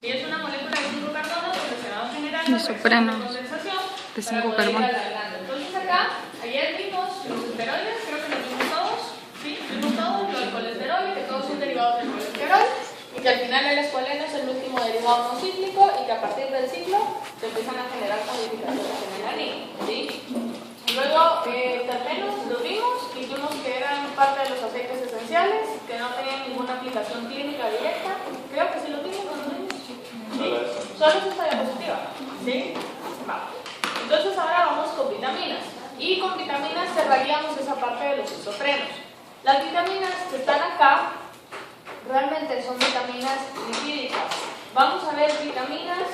Y es una molécula de 5 carbonos donde se va generando isopreno de 5 carbonos. Entonces acá, ayer vimos los esteroides, creo que los vimos todos, ¿sí? Vimos todos, los colesterol, que todos son derivados del colesterol, y que al final el escualeno es el último derivado no cíclico, y que a partir del ciclo se empiezan a generar modificaciones en el anillo, ¿sí? Luego, terpenos, lo vimos, y vimos que eran parte de los aceites esenciales, que no tenían ninguna aplicación clínica directa. Creo que sí lo vimos, ¿no lo vimos? ¿Sí? Solo es esta diapositiva, ¿sí? Vamos. Entonces ahora vamos con vitaminas. Y con vitaminas cerraríamos esa parte de los isoprenos. Las vitaminas que están acá realmente son vitaminas lipídicas. Vamos a ver vitaminas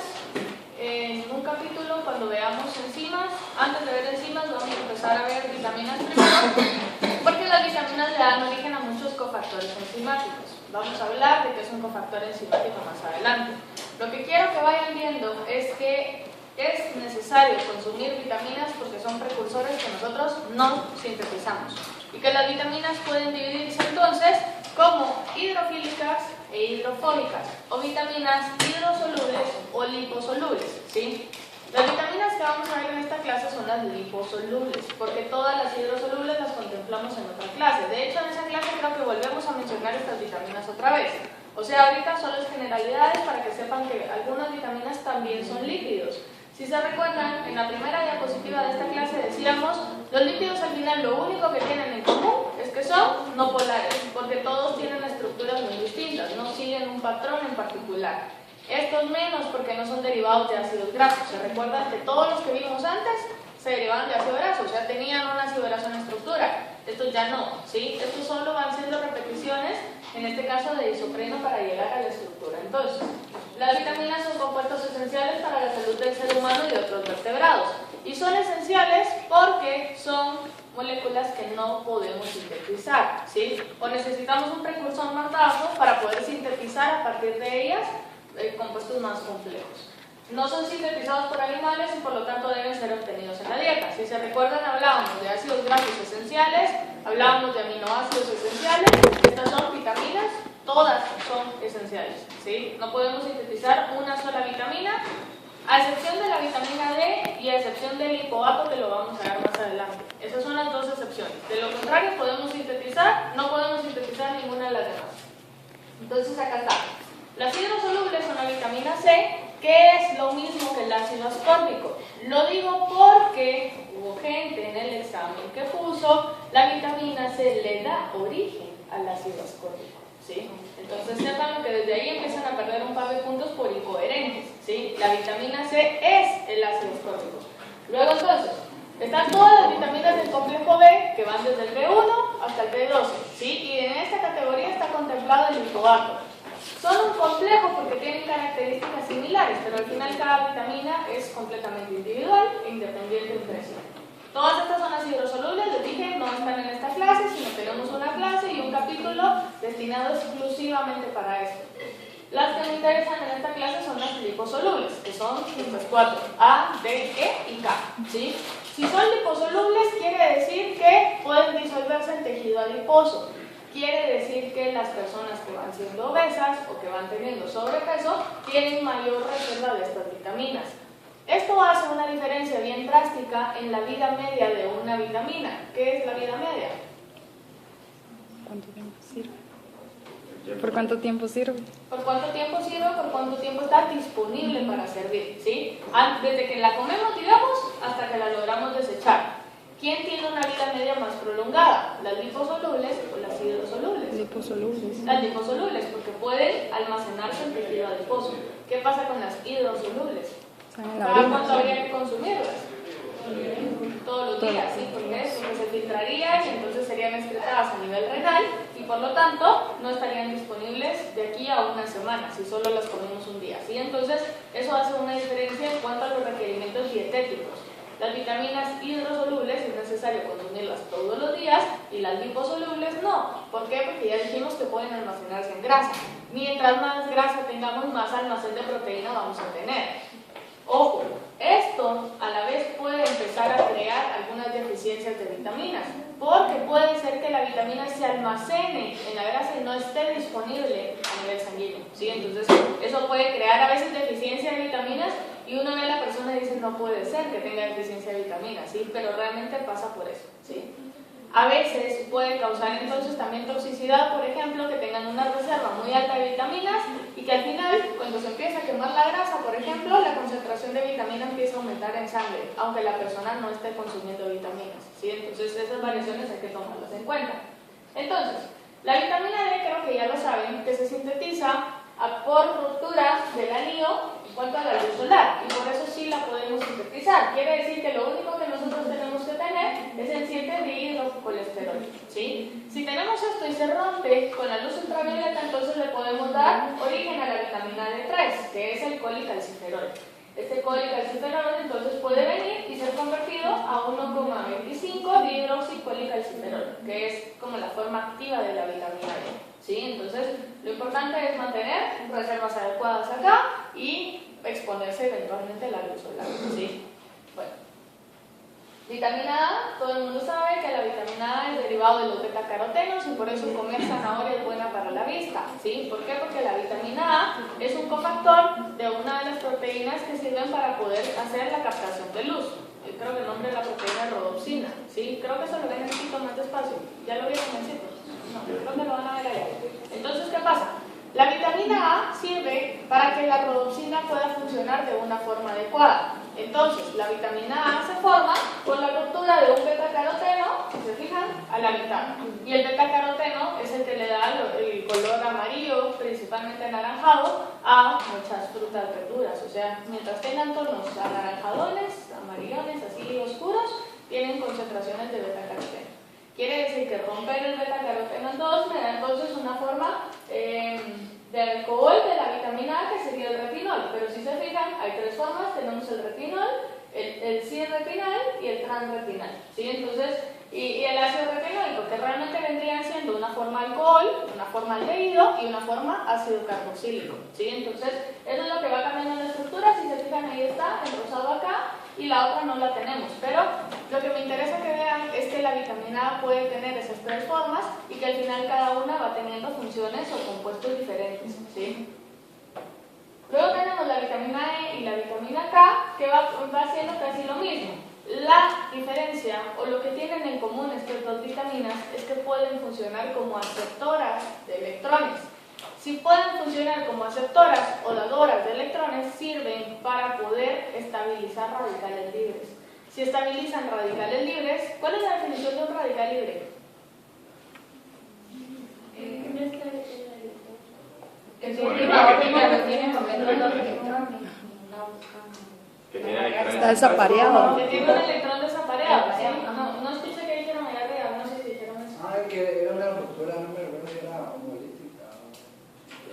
en un capítulo cuando veamos enzimas. Antes de ver enzimas vamos a empezar a ver vitaminas primero, porque las vitaminas le dan origen a muchos cofactores enzimáticos. Vamos a hablar de qué es un cofactor enzimático más adelante. Lo que quiero que vayan viendo es que es necesario consumir vitaminas porque son precursores que nosotros no sintetizamos. Y que las vitaminas pueden dividirse entonces como hidrofílicas e hidrofóbicas, o vitaminas hidrosolubles o liposolubles, ¿sí? Las vitaminas que vamos a ver en esta clase son las liposolubles, porque todas las hidrosolubles las contemplamos en otra clase. De hecho, en esa clase creo que volvemos a mencionar estas vitaminas otra vez. O sea, ahorita solo es generalidades para que sepan que algunas vitaminas también son lípidos. Si se recuerdan, en la primera diapositiva de esta clase decíamos, los lípidos al final lo único que tienen en común es que son no polares, porque todos tienen estructuras muy distintas, no siguen un patrón en particular. Estos menos porque no son derivados de ácidos grasos. Se recuerdan que todos los que vimos antes se derivaban de ácido graso, o sea, tenían un ácido graso en estructura. Estos ya no, ¿sí? Estos solo van siendo repeticiones, en este caso de isopreno, para llegar a la estructura. Entonces, las vitaminas son compuestos esenciales para la salud del ser humano y de otros vertebrados. Y son esenciales porque son moléculas que no podemos sintetizar, ¿sí? O necesitamos un precursor más bajo para poder sintetizar a partir de ellas compuestos más complejos. No son sintetizados por animales y por lo tanto deben ser obtenidos en la dieta. Si se recuerdan, hablábamos de ácidos grasos esenciales, hablábamos de aminoácidos esenciales. Estas son vitaminas, todas son esenciales, ¿sí? No podemos sintetizar una sola vitamina, a excepción de la vitamina D y a excepción del lipoato, que lo vamos a ver más adelante. Esas son las dos excepciones. De lo contrario, podemos sintetizar, no podemos sintetizar ninguna de las demás. Entonces acá está. Las hidrosolubles son la vitamina C, que es lo mismo que el ácido ascórbico. Lo digo porque hubo gente en el examen que puso la vitamina C le da origen al ácido ascórbico, ¿sí? Entonces sepan que desde ahí empiezan a perder un par de puntos por incoherentes, ¿sí? La vitamina C es el ácido ascórbico. Luego entonces, están todas las vitaminas del complejo B, que van desde el B1 hasta el B12, ¿sí? Y en esta categoría está contemplado el lipoato. Son un complejo porque tienen características similares, pero al final cada vitamina es completamente individual e independiente entre sí. Todas estas son las hidrosolubles, les dije, no están en esta clase, sino tenemos una clase y un capítulo destinado exclusivamente para esto. Las que me interesan en esta clase son las liposolubles, que son estas 4, A, D, E y K, ¿sí? Si son liposolubles, quiere decir que pueden disolverse en tejido adiposo. Quiere decir que las personas que van siendo obesas o que van teniendo sobrepeso tienen mayor reserva de estas vitaminas. Esto hace una diferencia bien drástica en la vida media de una vitamina. ¿Qué es la vida media? ¿Cuánto tiempo sirve? ¿Por cuánto tiempo sirve? ¿Por cuánto tiempo sirve? ¿Por cuánto tiempo está disponible para servir? ¿Sí? Desde que la comemos, digamos, hasta que la logramos desechar. ¿Quién tiene una vida media más prolongada? ¿Las liposolubles o las hidrosolubles? Liposolubles. Las liposolubles, porque pueden almacenarse en tejido adiposo. ¿Qué pasa con las hidrosolubles? ¿Cada cuánto habría que consumirlas? Todos los días, ¿sí? Porque se filtrarían y entonces serían excretadas a nivel renal y por lo tanto no estarían disponibles de aquí a una semana si solo las comemos un día, ¿sí? Entonces eso hace una diferencia en cuanto a los requerimientos dietéticos. Las vitaminas hidrosolubles es necesario consumirlas todos los días y las liposolubles no. ¿Por qué? Porque ya dijimos que pueden almacenarse en grasa. Mientras más grasa tengamos, más almacén de proteína vamos a tener. Ojo, esto a la vez puede empezar a crear algunas deficiencias de vitaminas, porque puede ser que la vitamina se almacene en la grasa y no esté disponible a nivel sanguíneo, ¿sí? Entonces eso puede crear a veces Y uno ve a la persona y dice, no puede ser que tenga deficiencia de vitaminas, ¿sí? Pero realmente pasa por eso, ¿sí? A veces puede causar entonces también toxicidad, por ejemplo, que tengan una reserva muy alta de vitaminas y que al final, cuando se empieza a quemar la grasa, por ejemplo, la concentración de vitamina empieza a aumentar en sangre, aunque la persona no esté consumiendo vitaminas, ¿sí? Entonces esas variaciones hay que tomarlas en cuenta. Entonces, la vitamina D, creo que ya lo saben, que se sintetiza por ruptura del anillo en cuanto a la luz solar, y por eso sí la podemos sintetizar. Quiere decir que lo único que nosotros tenemos que tener es el 7-dihidrocolesterol, ¿sí? Si tenemos esto y se rompe con la luz ultravioleta, entonces le podemos dar origen a la vitamina D3, que es el colicalciferol. Este colicalciferol entonces puede venir y ser convertido a 1,25 dihidroxicolicalciferol, que es como la forma activa de la vitamina D. ¿Sí? Entonces, lo importante es mantener reservas adecuadas acá y exponerse eventualmente a la luz solar, ¿sí? Bueno, vitamina A, todo el mundo sabe que la vitamina A es derivado de los betacarotenos y por eso comer zanahoria es buena para la vista, ¿sí? ¿Por qué? Porque la vitamina A es un cofactor de una de las proteínas que sirven para poder hacer la captación de luz. Creo que el nombre de la proteína es rodopsina, ¿sí? Creo que eso lo ven un poquito más despacio. ¿Ya lo vieron en sitio? No, creo que lo van a ver allá. Entonces, ¿qué pasa? La vitamina A sirve para que la rodopsina pueda funcionar de una forma adecuada. Entonces, la vitamina A se forma por la ruptura de un betacaroteno, si se fijan, a la mitad. Y el betacaroteno es el que le da el color amarillo, principalmente anaranjado, a muchas frutas, verduras. O sea, mientras tengan tonos anaranjadones, amarillones, así oscuros, tienen concentraciones de betacaroteno. Quiere decir que romper el betacaroteno en dos me da entonces una forma de alcohol de la vitamina A, que sería el retinol. Pero si se fijan, hay tres formas. Tenemos el retinol, el cis-retinal y el transretinal, ¿sí? Entonces, y el ácido retinólico, que realmente vendrían siendo una forma alcohol, una forma aldehído y una forma ácido carboxílico, ¿sí? Entonces, eso es lo que va cambiando en la estructura. Si se fijan, ahí está, el rosado acá, y la otra no la tenemos. Pero lo que me interesa que vean es que la vitamina A puede tener esas tres formas y que al final cada una va teniendo funciones o compuestos diferentes, ¿sí? Luego tenemos la vitamina E y la vitamina K, que va haciendo casi lo mismo. La diferencia o lo que tienen en común estas dos vitaminas es que pueden funcionar como aceptoras de electrones. Si pueden funcionar como aceptoras o dadoras de electrones, sirven para poder estabilizar radicales libres. Si estabilizan radicales libres, ¿cuál es la definición de un radical libre? Que está desapareado. Que tiene un electrón desapareado, ¿sí? No escuché que dijeron allá arriba, no sé si dijeron eso. Que era una ruptura, no me recuerdo si era homolítica.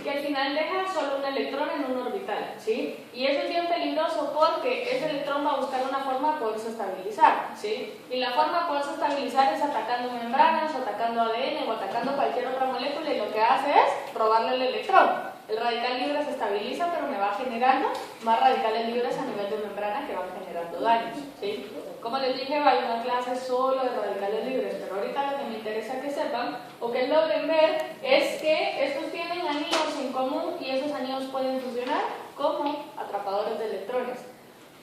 Que al final deja solo un electrón en un orbital, ¿sí? Y eso es bien peligroso porque ese electrón va a buscar una forma de poderse estabilizar, ¿sí? Y la forma de poderse estabilizar es atacando membranas, o atacando ADN, o atacando cualquier otra molécula, y lo que hace es robarle el electrón. El radical libre se estabiliza, pero me va generando más radicales libres a nivel de membrana que van generando daños, ¿sí? Como les dije, hay una clase solo de radicales libres, pero ahorita lo que me interesa que sepan o que logren ver es que estos tienen anillos en común y esos anillos pueden funcionar como atrapadores de electrones.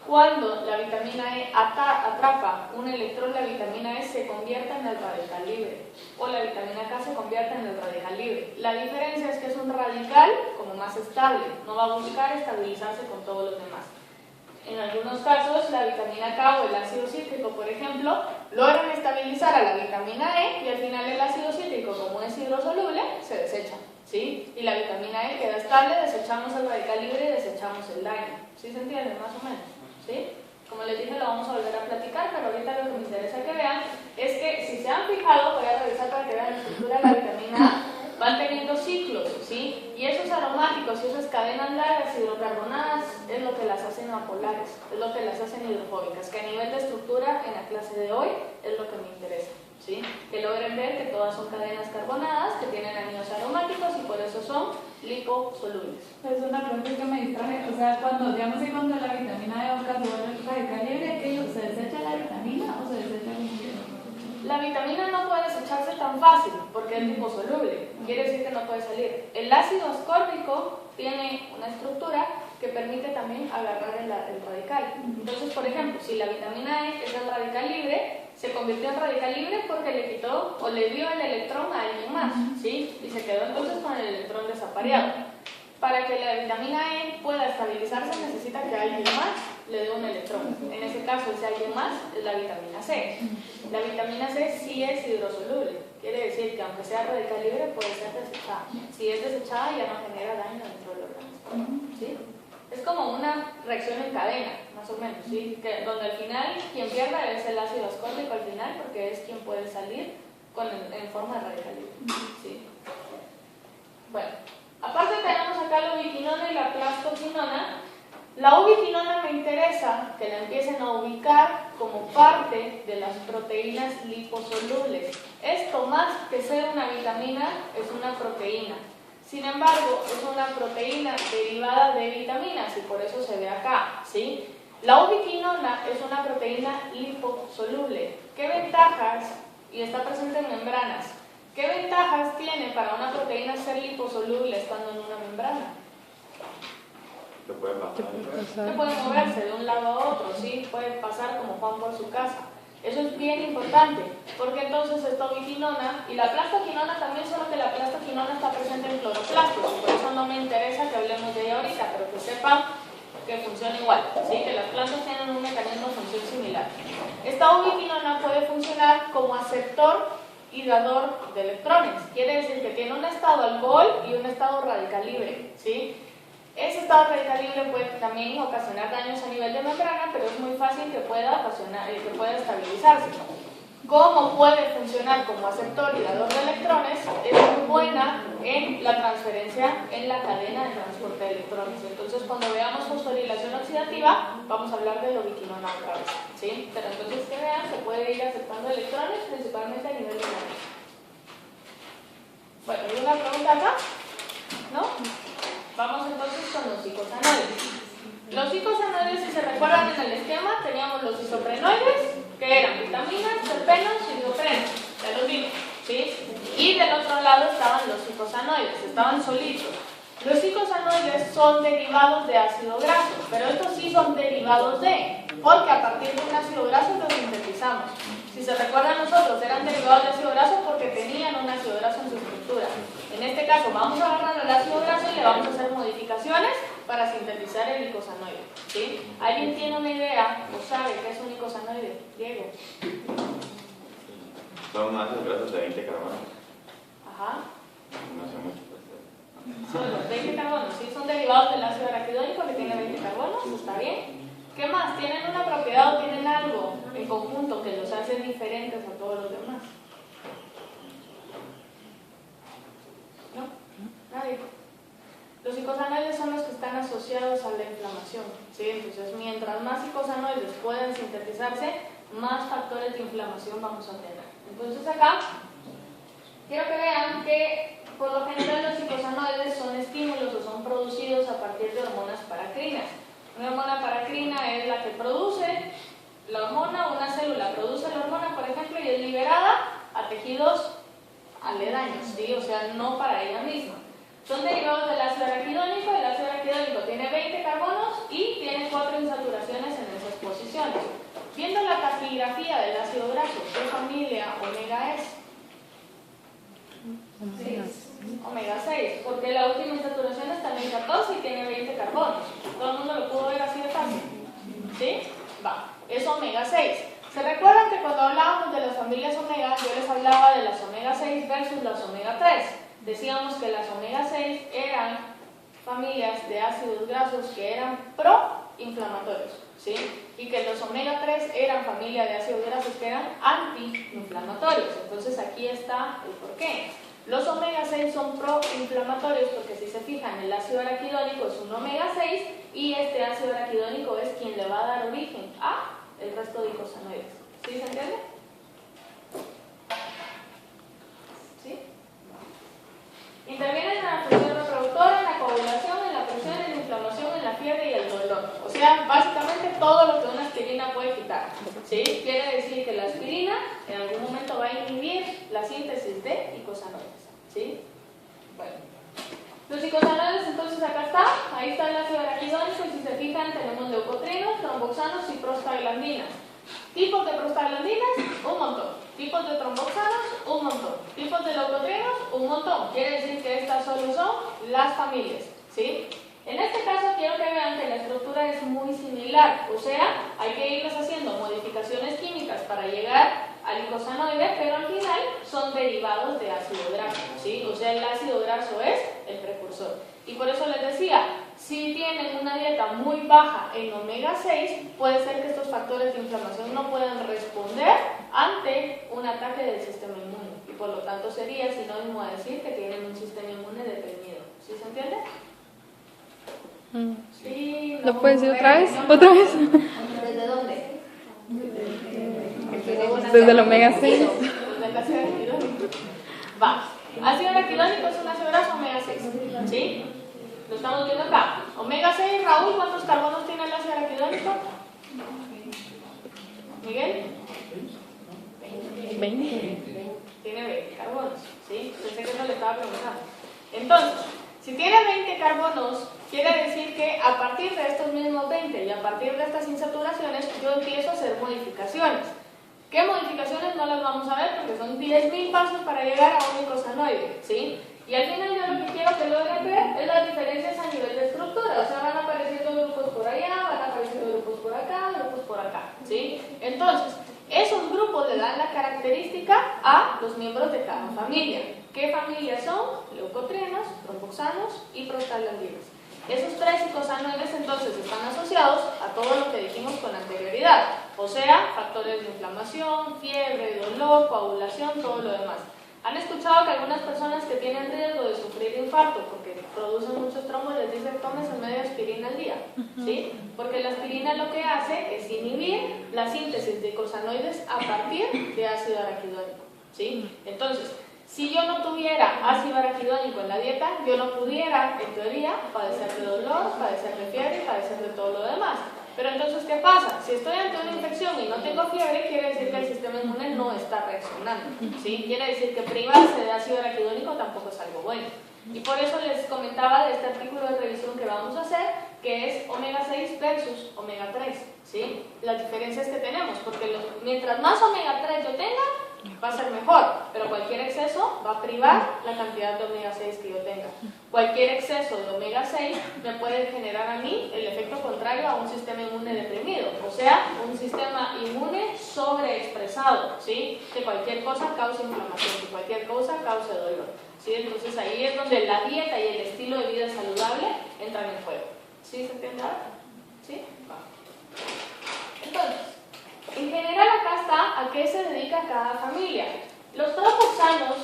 Cuando la vitamina E atrapa un electrón, la vitamina E se convierte en el radical libre, o la vitamina K se convierte en el radical libre. La diferencia es que es un radical como más estable, no va a buscar estabilizarse con todos los demás. En algunos casos, la vitamina K o el ácido cítrico, por ejemplo, logran estabilizar a la vitamina E y al final el ácido cítrico, como es hidrosoluble, se desecha, ¿sí? Y la vitamina E queda estable, desechamos el radical libre y desechamos el daño. ¿Sí se entiende más o menos? ¿Sí? Como les dije, lo vamos a volver a platicar, pero ahorita lo que me interesa que vean es que si se han fijado, voy a revisar para que vean la estructura de la vitamina A, van teniendo ciclos, ¿sí? Y esos aromáticos y esas cadenas largas hidrocarbonadas es lo que las hacen apolares, es lo que las hacen hidrofóbicas, que a nivel de estructura en la clase de hoy es lo que me interesa, ¿sí? Que logren ver que todas son cadenas carbonadas, que tienen anillos aromáticos y por eso son liposolubles. Es una pregunta que me distraje, o sea, cuando ya no sé cuando la vitamina D se vuelve radical libre, ¿se desecha la vitamina o se desecha el líquido? La vitamina no puede desechar desecharse tan fácil porque es liposoluble, quiere decir que no puede salir. El ácido ascórbico tiene una estructura que permite también agarrar el radical. Entonces, por ejemplo, si la vitamina E es el radical libre, se convirtió en radical libre porque le quitó o le dio el electrón a alguien más, ¿sí? Y se quedó entonces con el electrón desapareado. Para que la vitamina E pueda estabilizarse necesita que alguien más le dé un electrón. En ese caso, ese alguien más es la vitamina C. La vitamina C sí es hidrosoluble. Quiere decir que aunque sea radical libre puede ser desechada. Si es desechada ya no genera daño dentro del organismo, ¿sí? Es como una reacción en cadena, más o menos, ¿sí? Donde al final quien pierda es el ácido ascórbico al final porque es quien puede salir en forma de radical libre, ¿sí? Bueno, aparte tenemos acá la ubiquinona y la plastoquinona. La ubiquinona me interesa que la empiecen a ubicar como parte de las proteínas liposolubles. Esto más que ser una vitamina es una proteína. Sin embargo, es una proteína derivada de vitaminas y por eso se ve acá, ¿sí? La ubiquinona es una proteína liposoluble. ¿Qué ventajas? Y está presente en membranas. ¿Qué ventajas tiene para una proteína ser liposoluble estando en una membrana? Se puede pasar. Que puede moverse de un lado a otro, ¿sí? Puede pasar como Juan por su casa. Eso es bien importante, porque entonces esta ubiquinona y la plastoquinona también, solo que la plastoquinona está presente en cloroplastos, por eso no me interesa que hablemos de ella ahorita, pero que sepan que funciona igual, ¿sí? Que las plantas tienen un mecanismo de función similar. Esta ubiquinona puede funcionar como aceptor y dador de electrones, quiere decir que tiene un estado alcohol y un estado radical libre, ¿sí? Ese estado radical libre puede también ocasionar daños a nivel de membrana, pero es muy fácil que pueda estabilizarse. ¿Cómo puede funcionar como aceptor y dador de electrones? Es muy buena en la transferencia en la cadena de transporte de electrones. Entonces, cuando veamos fosforilación oxidativa, vamos a hablar de la ubiquinona otra vez, ¿sí? Pero entonces, que vean, se puede ir aceptando electrones, principalmente a nivel de membrana. Bueno, ¿hay una pregunta acá? ¿No? Vamos entonces con los icosanoides. Los icosanoides, si se recuerdan en el esquema, teníamos los isoprenoides, que eran vitaminas, terpenos y isoprenos. Ya los vimos, ¿sí? Y del otro lado estaban los icosanoides, estaban solitos. Los icosanoides son derivados de ácido graso, pero estos sí son derivados de, porque a partir de un ácido graso los sintetizamos. Si se recuerdan nosotros, eran derivados de ácido graso porque tenían un ácido graso en su estructura. En este caso, vamos a agarrar el ácido graso y le vamos a hacer modificaciones para sintetizar el icosanoide, ¿sí? ¿Alguien tiene una idea o sabe qué es un icosanoide? Diego. Son ácidos grasos de 20 carbonos. Ajá. No sé mucho. Son los 20 carbonos, ¿sí? Son derivados del ácido araquidónico que tiene 20 carbonos, ¿está bien? ¿Qué más? ¿Tienen una propiedad o tienen algo en conjunto que los hace diferentes a todos los demás? ¿No? Nadie. Los icosanoides son los que están asociados a la inflamación, ¿sí? Entonces, mientras más icosanoides pueden sintetizarse, más factores de inflamación vamos a tener. Entonces acá, quiero que vean que por lo general los icosanoides son estímulos o son producidos a partir de hormonas paracrinas. Una hormona paracrina es la que produce la hormona, una célula produce la hormona, por ejemplo, y es liberada a tejidos aledaños, ¿sí? O sea, no para ella misma. Son derivados del ácido araquidónico. El ácido araquidónico tiene 20 carbonos y tiene 4 insaturaciones en esas posiciones. Viendo la taquigrafía del ácido graso, ¿qué familia omega es? Omega 6, porque la última insaturación está en el 14 y tiene 20 carbonos. ¿Todo el mundo lo pudo ver así de fácil? ¿Sí? Va, es omega 6. ¿Se recuerdan que cuando hablábamos de las familias omega, yo les hablaba de las omega 6 versus las omega 3? Decíamos que las omega 6 eran familias de ácidos grasos que eran proinflamatorios, ¿sí? Y que los omega 3 eran familia de ácidos grasos que eran antiinflamatorios. Entonces aquí está el porqué. Los omega 6 son proinflamatorios porque si se fijan, el ácido araquidónico es un omega 6 y este ácido araquidónico es quien le va a dar origen a el resto de icosanoides. ¿Sí se entiende? ¿Sí? Intervienen en la función reproductora, en la coagulación, en la presión, en la inflamación, en la fiebre y el dolor. dolor. O sea, básicamente todo lo que una aspirina puede quitar. ¿Sí? Quiere decir que la aspirina en algún momento va a inhibir la síntesis de icosanoides. ¿Sí? Bueno. Los icosanoides, entonces acá está. Ahí está el ácido araquidónico y si se fijan tenemos leucotrienos, tromboxanos y prostaglandinas. Tipos de prostaglandinas, un montón. Tipos de tromboxanos, un montón. Tipos de leucotrienos, un montón. Quiere decir que estas solo son las familias. ¿Sí? En este caso quiero que vean que la estructura es muy similar, o sea, hay que irles haciendo modificaciones químicas para llegar al icosanoide, pero al final son derivados de ácido graso, ¿sí? O sea, el ácido graso es el precursor. Y por eso les decía, si tienen una dieta muy baja en omega 6, puede ser que estos factores de inflamación no puedan responder ante un ataque del sistema inmune. Y por lo tanto sería sinónimo a decir que tienen un sistema inmune deprimido. ¿Sí se entiende? Sí, ¿Lo puedes decir otra vez? ¿Otra vez? ¿Desde dónde? Desde el omega 6. Desde el ácido araquidónico. Va. Ácido araquidónico es un ácido graso omega 6. ¿Sí? Lo estamos viendo acá. Omega 6, Raúl, ¿cuántos carbonos tiene el ácido araquidónico? ¿Miguel? 20. Tiene 20 carbonos. ¿Sí? Pensé que eso le estaba preguntando. Entonces, si tiene 20 carbonos, quiere decir que a partir de estos mismos 20 y a partir de estas insaturaciones, yo empiezo a hacer modificaciones. ¿Qué modificaciones? No las vamos a ver porque son 10.000 pasos para llegar a un icosanoide, ¿sí? Y al final yo lo que quiero que logren ver es las diferencias a nivel de estructura. O sea, van apareciendo grupos por allá, van apareciendo grupos por acá, grupos por acá, ¿sí? Entonces, esos grupos le dan la característica a los miembros de cada familia. ¿Qué familias son? Leucotrienos, tromboxanos y prostaglandinas. Esos tres icosanoides entonces están asociados a todo lo que dijimos con anterioridad, o sea, factores de inflamación, fiebre, dolor, coagulación, todo lo demás. ¿Han escuchado que algunas personas que tienen riesgo de sufrir infarto porque producen muchos trombos les dicen tómense media aspirina al día? ¿Sí? Porque la aspirina lo que hace es inhibir la síntesis de icosanoides a partir de ácido araquidónico. ¿Sí? Entonces, si yo no tuviera ácido araquidónico en la dieta, yo no pudiera, en teoría, padecer de dolor, padecer de fiebre y padecer de todo lo demás. Pero entonces, ¿qué pasa? Si estoy ante una infección y no tengo fiebre, quiere decir que el sistema inmune no está reaccionando, ¿sí? Quiere decir que privarse de ácido araquidónico tampoco es algo bueno. Y por eso les comentaba de este artículo de revisión que vamos a hacer, que es omega 6 versus omega 3, ¿sí? Las diferencias que tenemos, porque mientras más omega 3 yo tenga, va a ser mejor, pero cualquier exceso va a privar la cantidad de omega 6 que yo tenga. Cualquier exceso de omega 6 me puede generar a mí el efecto contrario a un sistema inmune deprimido, o sea, un sistema inmune sobreexpresado, ¿sí? Que cualquier cosa cause inflamación, que cualquier cosa cause dolor, ¿sí? Entonces ahí es donde la dieta y el estilo de vida saludable entran en juego. ¿Sí se entiende ahora? ¿Sí? Va. Entonces, en general acá está a qué se dedica cada familia. Los tromboxanos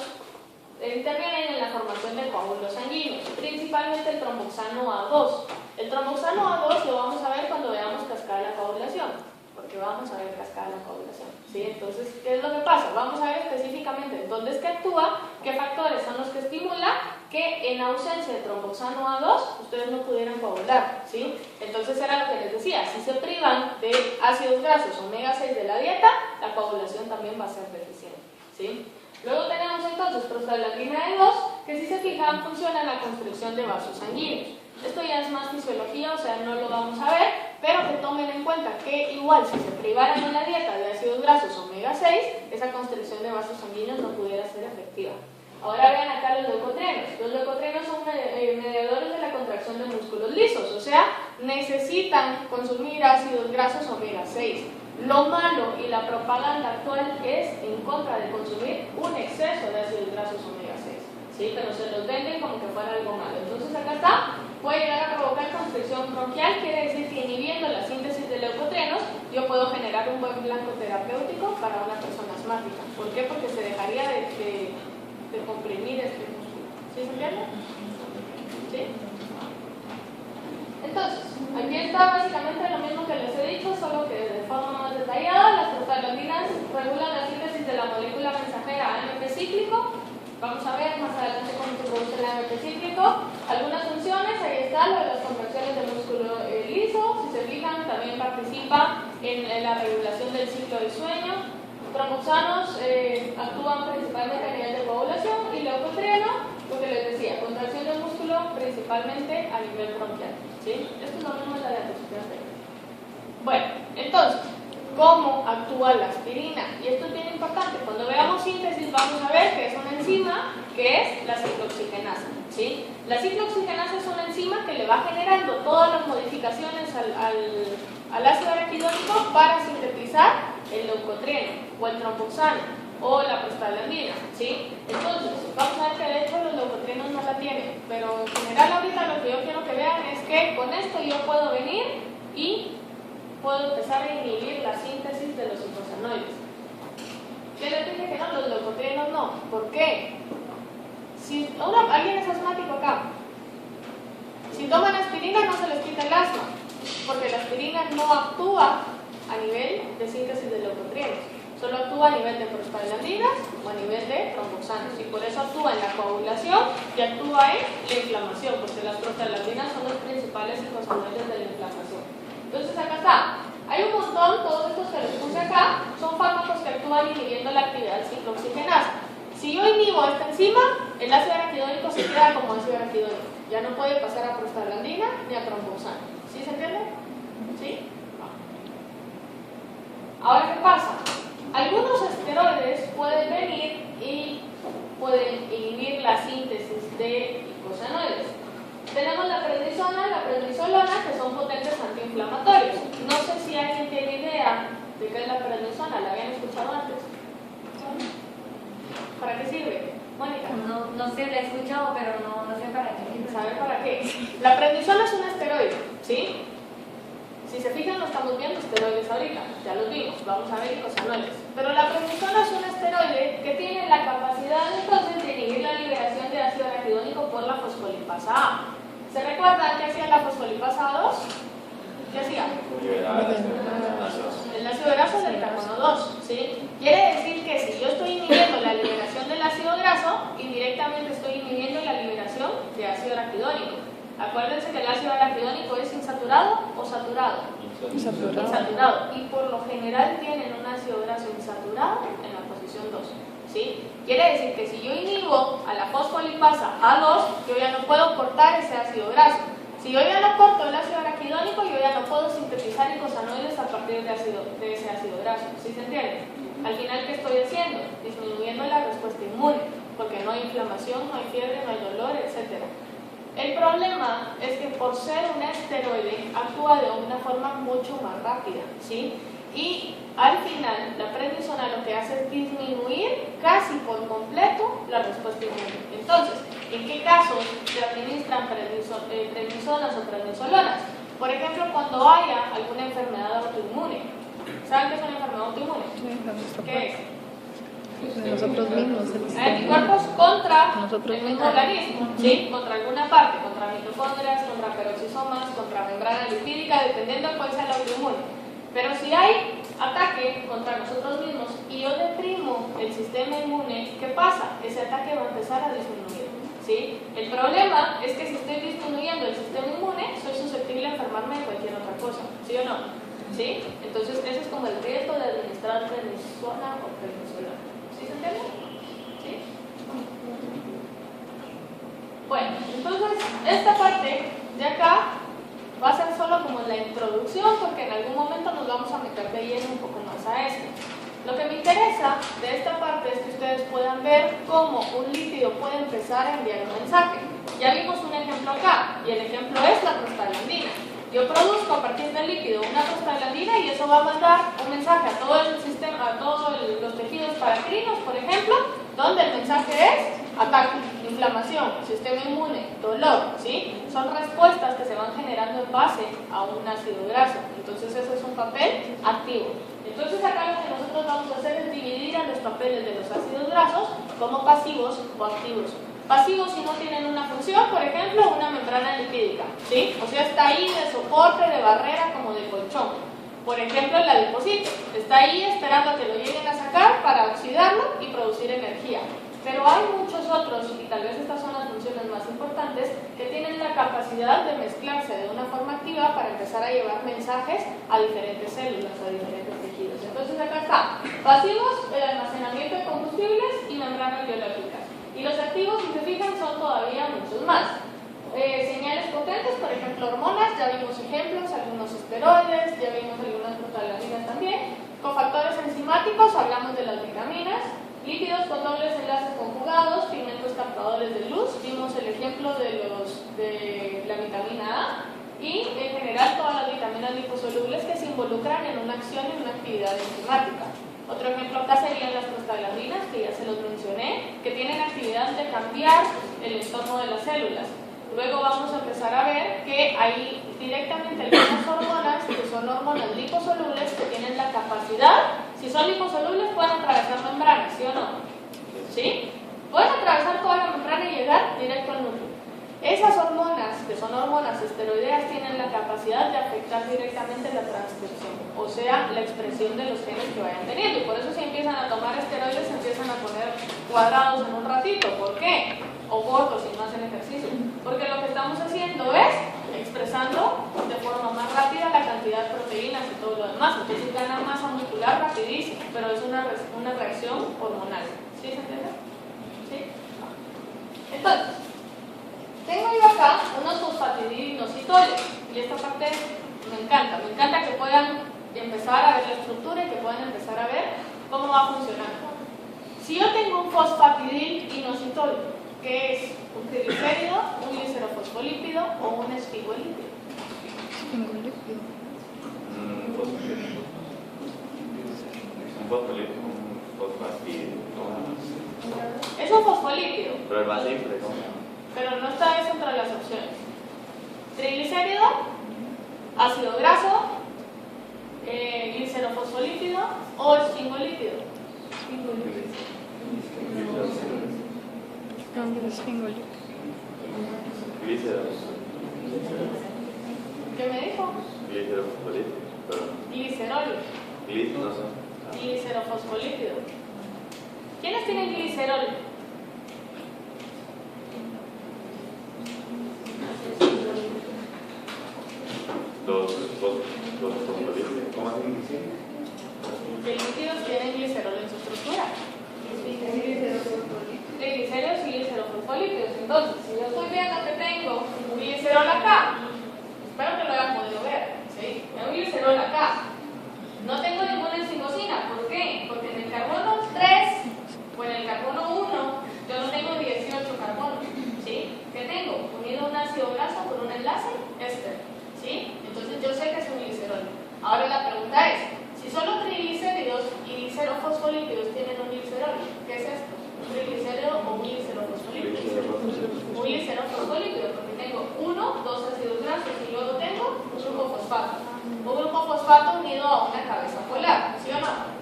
intervienen en la formación de coágulos sanguíneos, principalmente el tromboxano A2. El tromboxano A2 lo vamos a ver cuando veamos cascada de la coagulación, porque vamos a ver cascada de la coagulación, ¿sí? Entonces, ¿qué es lo que pasa? Vamos a ver específicamente en dónde es que actúa, qué factores son los que estimulan que en ausencia de tromboxano A2 ustedes no pudieran coagular, ¿sí? Entonces era lo que les decía, si se privan de ácidos grasos omega 6 de la dieta, la coagulación también va a ser deficiente, ¿sí? Luego tenemos entonces prostaglandina E2, que si se fijan funciona en la constricción de vasos sanguíneos. Esto ya es más fisiología, o sea, no lo vamos a ver, pero que tomen en cuenta que igual si se privaran en la dieta de ácidos grasos omega 6, esa constricción de vasos sanguíneos no pudiera ser efectiva. Ahora vean acá los leucotrienos. Los leucotrienos son mediadores de la contracción de músculos lisos, o sea, necesitan consumir ácidos grasos omega 6. Lo malo y la propaganda actual es en contra de consumir un exceso de ácidos grasos omega 6, ¿sí? Pero se los venden como que fuera algo malo. Entonces acá está, puede llegar a provocar constricción bronquial, quiere decir que inhibiendo la síntesis de leucotrienos, yo puedo generar un buen blanco terapéutico para una persona asmática. ¿Por qué? Porque se dejaría de comprimir este músculo. ¿Sí se entiende? ¿Sí? Entonces, aquí está básicamente lo mismo que les he dicho, solo que de forma más detallada. Las prostaglandinas regulan la síntesis de la molécula mensajera AMP cíclico. Vamos a ver más adelante cómo se produce el AMP cíclico. Algunas funciones, ahí está, lo de las conversiones de músculo liso. Si también participa en la regulación del ciclo del sueño. Tromboxanos actúan principalmente a nivel de coagulación y leucotrieno, lo que les decía, contracción del músculo principalmente a nivel bronquial. ¿Sí? Esto es lo mismo en la diapositiva anterior. Bueno, entonces, ¿cómo actúa la aspirina? Y esto es bien importante. Cuando veamos síntesis vamos a ver que es una enzima que es la ciclooxigenasa. ¿Sí? La ciclooxigenasa es una enzima que le va generando todas las modificaciones al ácido araquidónico para sintetizar el leucotrieno o el tromboxano o la prostaglandina. ¿Sí? Entonces, vamos a ver que de hecho los leucotrienos no la tienen, pero en general ahorita lo que yo quiero que vean es que con esto yo puedo venir y puedo empezar a inhibir la síntesis de los icosanoides. ¿Qué les dije que no? Los leucotrienos no. ¿Por qué? Si alguien es asmático acá, si toman aspirina no se les quita el asma, porque la aspirina no actúa a nivel de síntesis de leucotrienos, solo actúa a nivel de prostaglandinas o a nivel de tromboxanos, y por eso actúa en la coagulación y actúa en la inflamación, porque las prostaglandinas son los principales icosanoides de la inflamación. Entonces acá está, hay un montón, todos estos que les puse acá son fármacos que actúan inhibiendo la actividad ciclooxigenasa. Si yo inhibo esta enzima, el ácido araquidónico se queda como ácido araquidónico, ya no puede pasar a prostaglandina ni a tromboxano. ¿Sí se entiende? ¿Sí? Ahora, ¿qué pasa? Algunos esteroides pueden venir y pueden inhibir la síntesis de icosanoides. Tenemos la prednisona, la prednisolona, que son potentes antiinflamatorios. No sé si alguien tiene idea de qué es la prednisona, ¿la habían escuchado antes? ¿Para qué sirve? Mónica. No sé, la he escuchado, pero no sé para qué. ¿Saber para qué? La prednisona es un esteroide, ¿sí? Si se fijan, no estamos viendo esteroides ahorita, ya los vimos, vamos a ver icosanoides. Pero la prednisona es un esteroide que tiene la capacidad entonces de inhibir la liberación de ácido araquidónico por la fosfolipasa A. ¿Se recuerdan qué hacía la fosfolipasa 2? ¿Qué hacía? El ácido graso del carbono 2, ¿sí? Quiere decir que si yo estoy inhibiendo la liberación del ácido graso, indirectamente estoy inhibiendo la liberación de ácido araquidónico. Acuérdense que el ácido araquidónico es insaturado o saturado. Insaturado. Y por lo general tienen un ácido graso insaturado en la posición 2. ¿Sí? Quiere decir que si yo inhibo a la fosfolipasa A2, yo ya no puedo cortar ese ácido graso. Si yo ya no corto el ácido araquidónico, yo ya no puedo sintetizar icosanoides a partir de ese ácido graso. ¿Sí se entiende? Al final, ¿qué estoy haciendo? Disminuyendo la respuesta inmune, porque no hay inflamación, no hay fiebre, no hay dolor, etc. El problema es que por ser un esteroide actúa de una forma mucho más rápida, ¿sí? Y al final la prednisona lo que hace es disminuir casi por completo la respuesta inmune. Entonces, ¿en qué casos se administran prednisonas o prednisolonas? Por ejemplo, cuando haya alguna enfermedad autoinmune. ¿Saben qué es una enfermedad autoinmune? ¿Qué es? Nosotros mismos. Anticuerpos contra el mismo organismo, ¿sí? Contra alguna parte, contra mitocondrias, contra peroxisomas, contra membrana lipídica, dependiendo de cuál sea el autoinmune. Pero si hay ataque contra nosotros mismos y yo deprimo el sistema inmune, ¿qué pasa? Ese ataque va a empezar a disminuir, ¿sí? El problema es que si estoy disminuyendo el sistema inmune, soy susceptible a enfermarme de cualquier otra cosa, ¿sí o no? ¿Sí? Entonces ese es como el riesgo de administrar prednisona o prednisolona. ¿Sí se entiende? ¿Sí? Bueno, entonces esta parte de acá va a ser solo como la introducción, porque en algún momento nos vamos a meter de lleno un poco más a esto. Lo que me interesa de esta parte es que ustedes puedan ver cómo un lípido puede empezar a enviar un mensaje. Ya vimos un ejemplo acá, y el ejemplo es la prostaglandina. Yo produzco a partir del lípido una prostaglandina y eso va a mandar un mensaje a todo el sistema, a todos los tejidos paracrinos, por ejemplo, donde el mensaje es ataque, inflamación, sistema inmune, dolor, ¿sí? Son respuestas que se van generando en base a un ácido graso. Entonces ese es un papel activo. Entonces acá lo que nosotros vamos a hacer es dividir a los papeles de los ácidos grasos como pasivos o activos. Pasivos si no tienen una función, por ejemplo, una membrana lipídica, ¿sí? O sea, está ahí de soporte, de barrera, como de colchón. Por ejemplo, el adipocito está ahí esperando a que lo lleguen a sacar para oxidarlo y producir energía. Pero hay muchos otros, y tal vez estas son las funciones más importantes, que tienen la capacidad de mezclarse de una forma activa para empezar a llevar mensajes a diferentes células, a diferentes tejidos. Entonces acá está, pasivos, el almacenamiento de combustibles y membranas biológicas. Y los activos, si se fijan, son todavía muchos más. Señales potentes, por ejemplo hormonas, ya vimos ejemplos, algunos esteroides, ya vimos algunas prostaglandinas también. Cofactores enzimáticos, hablamos de las vitaminas. Lípidos con dobles enlaces conjugados, pigmentos captadores de luz, vimos el ejemplo de la vitamina A. Y en general todas las vitaminas liposolubles que se involucran en una acción, en una actividad enzimática. Otro ejemplo acá serían las prostaglandinas, que ya se los mencioné, que tienen actividad de cambiar el entorno de las células. Luego vamos a empezar a ver que hay directamente algunas hormonas que son hormonas liposolubles que tienen la capacidad, si son liposolubles pueden atravesar membranas, ¿sí o no? ¿Sí? Pueden atravesar toda la membrana y llegar directo al núcleo. Esas hormonas, que son hormonas esteroideas, tienen la capacidad de afectar directamente la transcripción, o sea, la expresión de los genes que vayan teniendo. Y por eso si empiezan a tomar esteroides, se empiezan a poner cuadrados en un ratito. ¿Por qué? O gordos si no hacen ejercicio. Porque lo que estamos haciendo es expresando de forma más rápida la cantidad de proteínas y todo lo demás. Entonces ganan masa muscular rapidísimo, pero es una reacción hormonal. ¿Sí se entiende? ¿Sí? Entonces, tengo yo acá unos fosfatidilinositoles y esta parte me encanta que puedan empezar a ver la estructura y que puedan empezar a ver cómo va funcionando. Si yo tengo un fosfatidilinositol, que es un triglicérido, un glicerofosfolípido o un esfingolípido. Esfingolípido. Un fosfolípido. Es un fosfolípido. Pero es más simple, ¿no? Pero no está eso entre las opciones. Triglicérido, ácido graso, glicerofosfolípido o esfingolípido. Esfingolípido. Gliceros. ¿Qué me dijo? Glicerofosfolípido. Glicerol. No sé. Glicerofosfolípido. ¿Quiénes tienen glicerol? Los fosfolípidos. ¿Cómo hacen? ¿Qué lípidos tienen glicerol en su estructura? Triglicéridos y glicerofosfolípidos. Entonces, si yo estoy viendo que tengo un glicerol acá, espero que lo hayan podido ver, ¿sí? Tengo un glicerol acá. No tengo ninguna enzimosina. ¿Por qué? Porque en el carbono 3 o en el carbono 1 yo no tengo 18 carbonos, ¿sí? ¿Qué tengo? Unido un ácido graso con un enlace éster, ¿sí? Entonces yo sé que es un glicerol. Ahora la pregunta es, si solo triglicéridos y glicerofosfolípidos tienen un glicerol, ¿qué es esto? ¿Un triglicérido o un glicerofosfolípido? Un glicerofosfolípido, porque tengo 1, 2 ácidos grasos y luego tengo un grupo fosfato. Un grupo fosfato unido a una cabeza polar, ¿sí o no?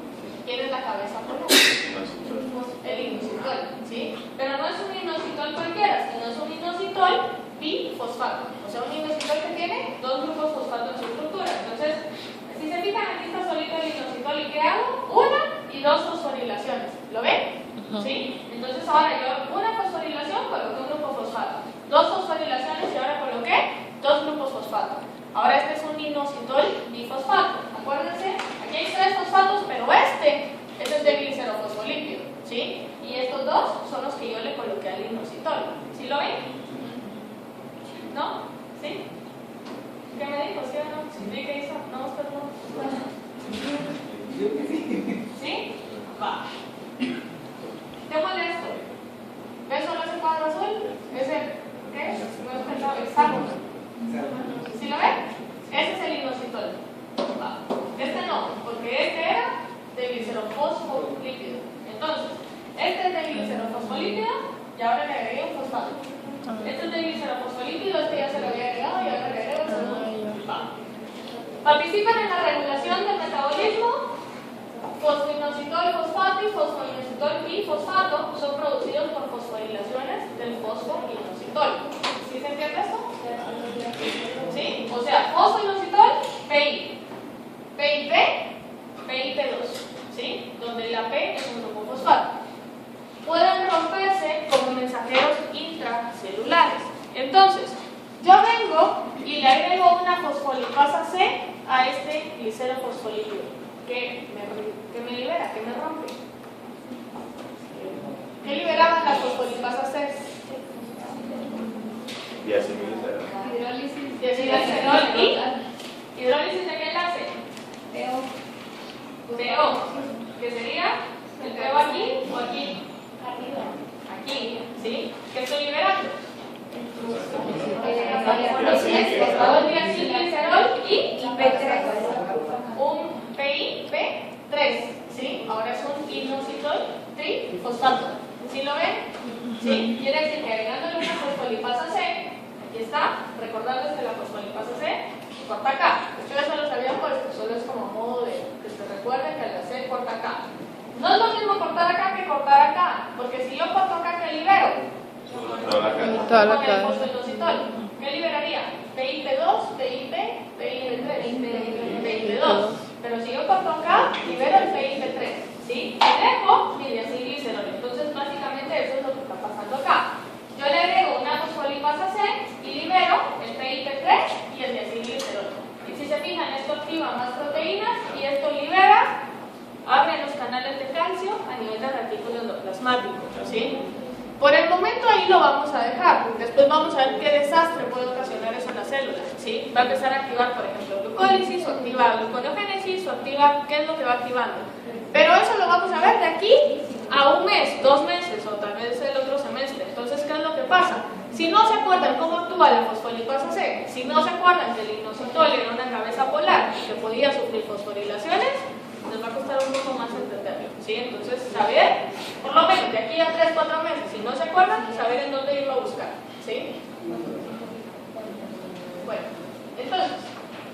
¿Quién es la cabeza polar? El inositol, ¿sí? Pero no es un inositol cualquiera, sino es un inositol bifosfato. O sea, un inositol que tiene 2 grupos fosfato en su estructura. Entonces, si se fijan, aquí está solito el inositol y ¿qué hago? 1 y 2 fosforilaciones. ¿Lo ven? ¿Sí? Entonces ahora yo una fosforilación coloqué un grupo fosfato. 2 fosforilaciones y ahora coloqué 2 grupos fosfato. Ahora este es un inositol bifosfato. Acuérdense, aquí hay 3 fosfatos, pero este es de glicerofosfolípido, ¿sí? Y estos 2 son los que yo le coloqué al inositol. ¿Sí lo ven? ¿No? ¿Sí? ¿Qué me dijo? ¿Sí o no? ¿Sí? ¿Qué hizo? No, usted no. ¿Sí? Va. ¿Qué molesto? ¿Ves solo ese cuadro azul? Ese, ¿qué es? No es pensado, hexágono. ¿Sí lo ven? Ese es el inositol. Va. Este no, porque este era de glicerofosfolípido. Entonces, este es de glicerofosfolípido y ahora le agregué un fosfato. Este es de glicerofosfolípido, este ya se lo había agregado y ahora le agrego el segundo. Va. Participan en la regulación del metabolismo. Fosfoinositol fosfato y fosfoinositol bifosfato son producidos por fosforilaciones del fosfoinositol. ¿Sí se entiende esto? ¿Sí? O sea, fosfoinositol, PI. PIP, PIP2. ¿Sí? Donde la P es un grupo fosfato. Pueden romper pasa C a este glicero fosfolípido. ¿Qué me libera? ¿Qué me rompe? ¿Qué liberaban las fosfolipasas C? Diacilglicerol. Hidrólisis. Diacilglicerol y hidrólisis de qué enlace? PO. ¿Qué sería? ¿El PO aquí o aquí? Aquí, ¿sí? ¿Qué estoy liberando? Diacilglicerol y un PIP3, ¿sí? Ahora es un inositol trifosfato. ¿Sí lo ven? ¿Sí? Quiere decir que agregándole una fosfolipasa C, aquí está, recordarles que la fosfolipasa C corta acá. Ustedes ya lo sabían puesto, solo es como modo de que se recuerden que la C corta acá. No es lo mismo cortar acá que cortar acá, porque si yo corto acá, ¿qué libero? Toda la Con el cadena. fosfoinositol. ¿Qué liberaría? PIP2, PIP, PIP3, PIP2. Pero si yo corto acá, libero el PIP3, ¿sí? Y dejo mi diacilglicerol. Entonces, básicamente, eso es lo que está pasando acá. Yo le agrego una fosfolipasa C y libero el PIP3 y el diacilglicerol. Y si se fijan, esto activa más proteínas y esto libera, abre los canales de calcio a nivel de retículo endoplasmático, ¿sí? Por el momento ahí lo vamos a dejar. Después vamos a ver qué desastre puede ocasionar eso en las células, ¿sí? Va a empezar a activar, por ejemplo, glucólisis, o activa gluconeogénesis, o activa, ¿qué es lo que va activando? Pero eso lo vamos a ver de aquí a un mes, 2 meses, o tal vez el otro semestre. Entonces, ¿qué es lo que pasa? Si no se acuerdan cómo actúa la fosfolipasa C, si no se acuerdan que el inositol era una cabeza polar que podía sufrir fosforilaciones, les va a costar un poco más entenderlo, ¿sí? Entonces, saber, por lo menos de aquí a 3-4 meses, si no se acuerdan, saber en dónde irlo a buscar, ¿sí? Bueno, entonces,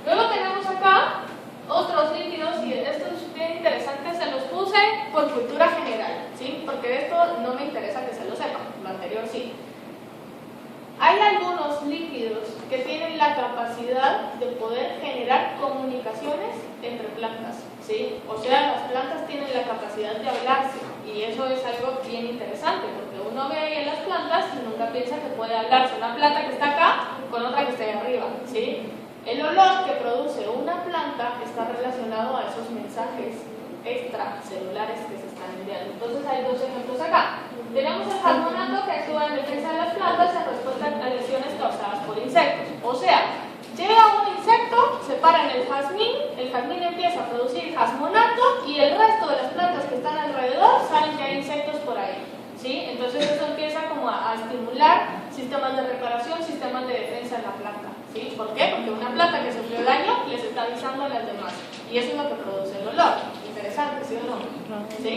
luego tenemos acá otros líquidos, y esto es bien interesante, se los puse por cultura general, ¿sí? Porque de esto no me interesa que se lo sepan, lo anterior sí. Hay algunos líquidos que tienen la capacidad de poder generar comunicaciones entre plantas, ¿sí? O sea, las plantas tienen la capacidad de hablarse, y eso es algo bien interesante, porque uno ve ahí en las plantas y nunca piensa que puede hablarse una planta que está acá con otra que está ahí arriba, ¿sí? El olor que produce una planta está relacionado a esos mensajes extracelulares que se están enviando. Entonces hay 2 ejemplos acá. Tenemos el jasmonato que actúa en defensa de las plantas en respuesta a lesiones causadas por insectos. O sea, llega un insecto, se para en el jazmín empieza a producir jasmonato y el resto de las plantas que están alrededor saben que hay insectos por ahí, ¿sí? Entonces eso empieza como a estimular sistemas de reparación, sistemas de defensa en la planta, ¿sí? ¿Por qué? Porque una planta que sufrió daño les está avisando a las demás, y eso es lo que produce el olor. Interesante, ¿sí o no? ¿Sí?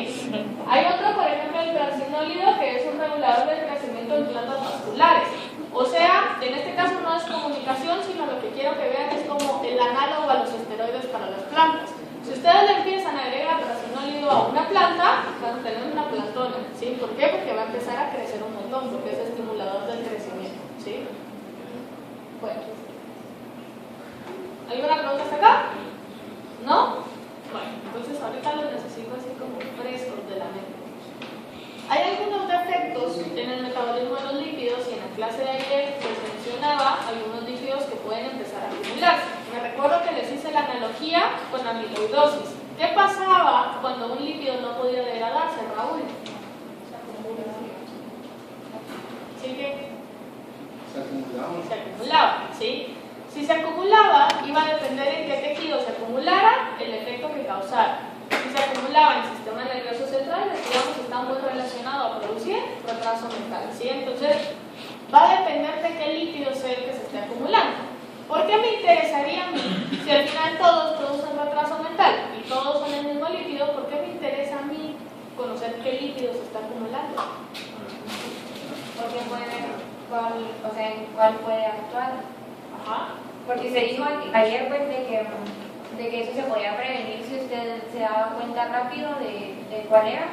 Hay otro, por ejemplo, el prasinólido, que es un regulador del crecimiento en plantas vasculares. O sea, en este caso no es comunicación, sino lo que quiero que vean es como el análogo a los esteroides para las plantas. Si ustedes le empiezan a agregar prasinólido a una planta, van a tener una plantona, ¿sí? ¿Por qué? Porque va a empezar a crecer un montón, porque es estimulador del crecimiento, ¿sí? Bueno. ¿Alguna pregunta hasta acá? ¿No? Bueno, entonces ahorita los necesito así como frescos de la mente. Hay algunos defectos en el metabolismo de los líquidos, y en la clase de ayer les mencionaba algunos líquidos que pueden empezar a acumularse. Me recuerdo que les hice la analogía con la amiloidosis. ¿Qué pasaba cuando un líquido no podía degradarse, Raúl? ¿Sí que? Se acumulaba. Se acumulaba, ¿sí? Si se acumulaba, iba a depender en qué tejido se acumulara, el efecto que causara. Si se acumulaba en el sistema nervioso central, digamos que está muy relacionado a producir retraso mental, ¿sí? Entonces, va a depender de qué líquido sea el que se esté acumulando. ¿Por qué me interesaría a mí, si al final todos producen retraso mental y todos son el mismo líquido, por qué me interesa a mí conocer qué líquido se está acumulando? Porque puede, en cuál puede actuar. Ajá. Porque se dijo ayer pues de que eso se podía prevenir si usted se daba cuenta rápido de cuál era,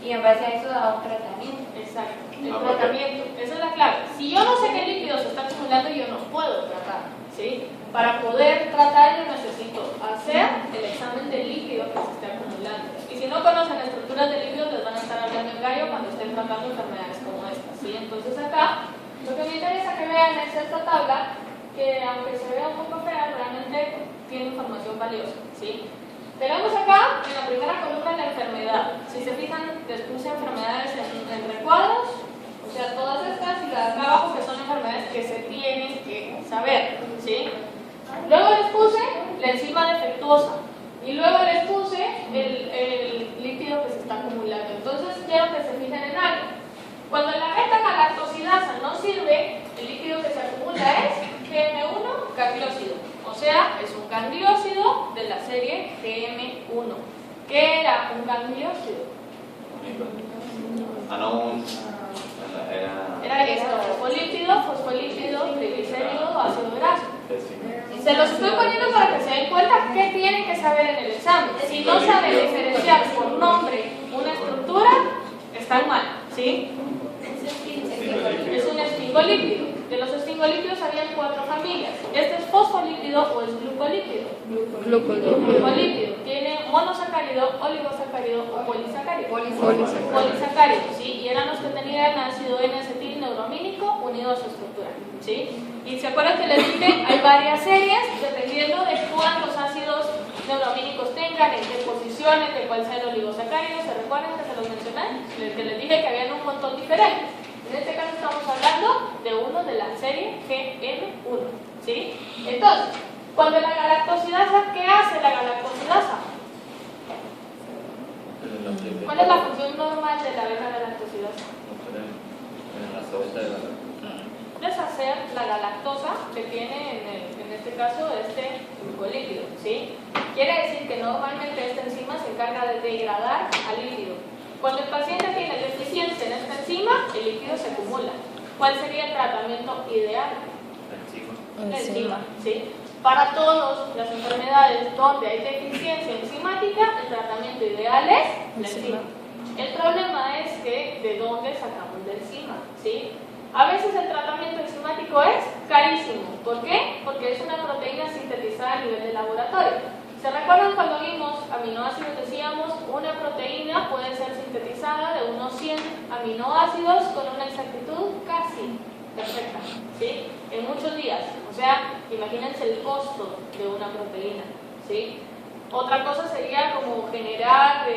y en base a eso daba un tratamiento. Exacto, el tratamiento, esa es la clave. Si yo no sé qué líquido se está acumulando, yo no puedo tratar, ¿sí? Para poder tratar, yo necesito hacer el examen del líquido que se esté acumulando. Y si no conocen estructuras de líquidos, les van a estar hablando en gallo cuando estén tratando enfermedades como esta, ¿sí? Entonces acá, lo que me interesa que vean es esta tabla, que aunque se vea un poco fea, realmente tiene información valiosa, ¿sí? Tenemos acá en la primera columna la enfermedad. Si se fijan, les puse enfermedades en recuadros, o sea, todas estas y las de abajo que son enfermedades que se tienen que saber, ¿sí? Luego les puse la enzima defectuosa y luego les puse el líquido que se está acumulando. Entonces quiero que se fijen en algo. Cuando la beta-galactosidasa no sirve, el líquido que se acumula es GM1 gangliósido. O sea, es un gangliósido de la serie GM1. ¿Qué era un gangliósido? Era esto, fosfolípido, triglicérido, ácido graso. Se los estoy poniendo para que se den cuenta qué tienen que saber en el examen. Si no saben diferenciar por nombre una estructura, están mal, ¿sí? Es un esfingolípido. De los esfingolípidos habían 4 familias. Este es fosfolípido o es glucolípido. Glucolípido. Tiene monosacárido, oligosacárido o polisacárido. Polisacárido, ¿sí? Y eran los que tenían ácido N-acetil neuromínico unido a su estructura, ¿sí? Y se acuerdan que les dije, hay varias series dependiendo de cuántos ácidos neuromínicos tengan, en qué posiciones, de cuál sea el oligosacárido. ¿Se recuerdan que se los mencioné? Que les dije que habían un montón diferente. En este caso estamos hablando de uno de la serie GM1, ¿sí? Entonces, cuando la galactosidasa, ¿qué hace la galactosidasa? ¿Cuál es la función normal de la beta-galactosidasa? Deshacer la galactosa que tiene en este caso este glucolípido, ¿sí? Quiere decir que normalmente esta enzima se encarga de degradar al líquido. Cuando el paciente tiene deficiencia en esta enzima, el líquido se acumula. ¿Cuál sería el tratamiento ideal? La enzima, ¿sí? Para todas las enfermedades donde hay deficiencia enzimática, el tratamiento ideal es la enzima. El problema es que ¿de dónde sacamos la enzima? ¿Sí? A veces el tratamiento enzimático es carísimo. ¿Por qué? Porque es una proteína sintetizada a nivel de laboratorio. ¿Se recuerdan cuando vimos aminoácidos? Decíamos, una proteína puede ser sintetizada de unos 100 aminoácidos con una exactitud casi perfecta, ¿sí? En muchos días. O sea, imagínense el costo de una proteína, ¿sí? Otra cosa sería como generar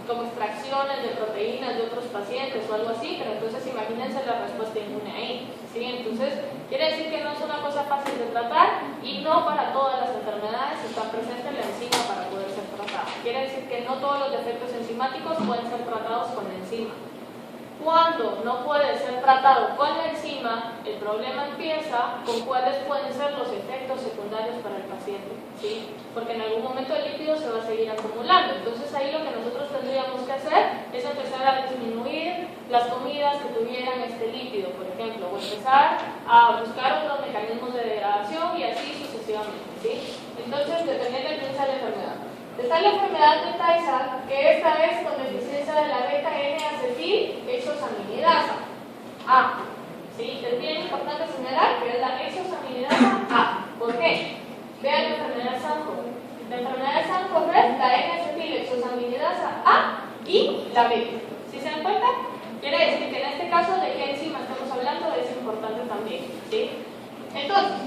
como extracciones de proteínas de otros pacientes o algo así, pero entonces imagínense la respuesta inmune ahí, ¿sí? Entonces, quiere decir que no es una cosa fácil de tratar y no para todas las enfermedades está presente la enzima para poder ser tratada. Quiere decir que no todos los defectos enzimáticos pueden ser tratados con la enzima. Cuando no puede ser tratado con la enzima, el problema empieza con cuáles pueden ser los efectos secundarios para el paciente, ¿sí? Porque en algún momento el líquido se va a seguir acumulando. Entonces ahí lo que nosotros tendríamos que hacer es empezar a disminuir las comidas que tuvieran este líquido, por ejemplo, o empezar a buscar otros mecanismos de degradación y así sucesivamente, ¿sí? Entonces, dependiendo de quién sea la enfermedad. Está la enfermedad de Tay Sachs, que esta es con deficiencia de la beta-N-acetil exosaminidasa A. ¿Sí? Es bien importante señalar que es la exosaminidasa A. ¿Por qué? Vean la enfermedad de Sanford. La enfermedad de Sanford es la N-acetil exosaminidasa A y la B. ¿Sí se dan cuenta? Quiere decir que en este caso de qué enzima estamos hablando es importante también, ¿sí? Entonces,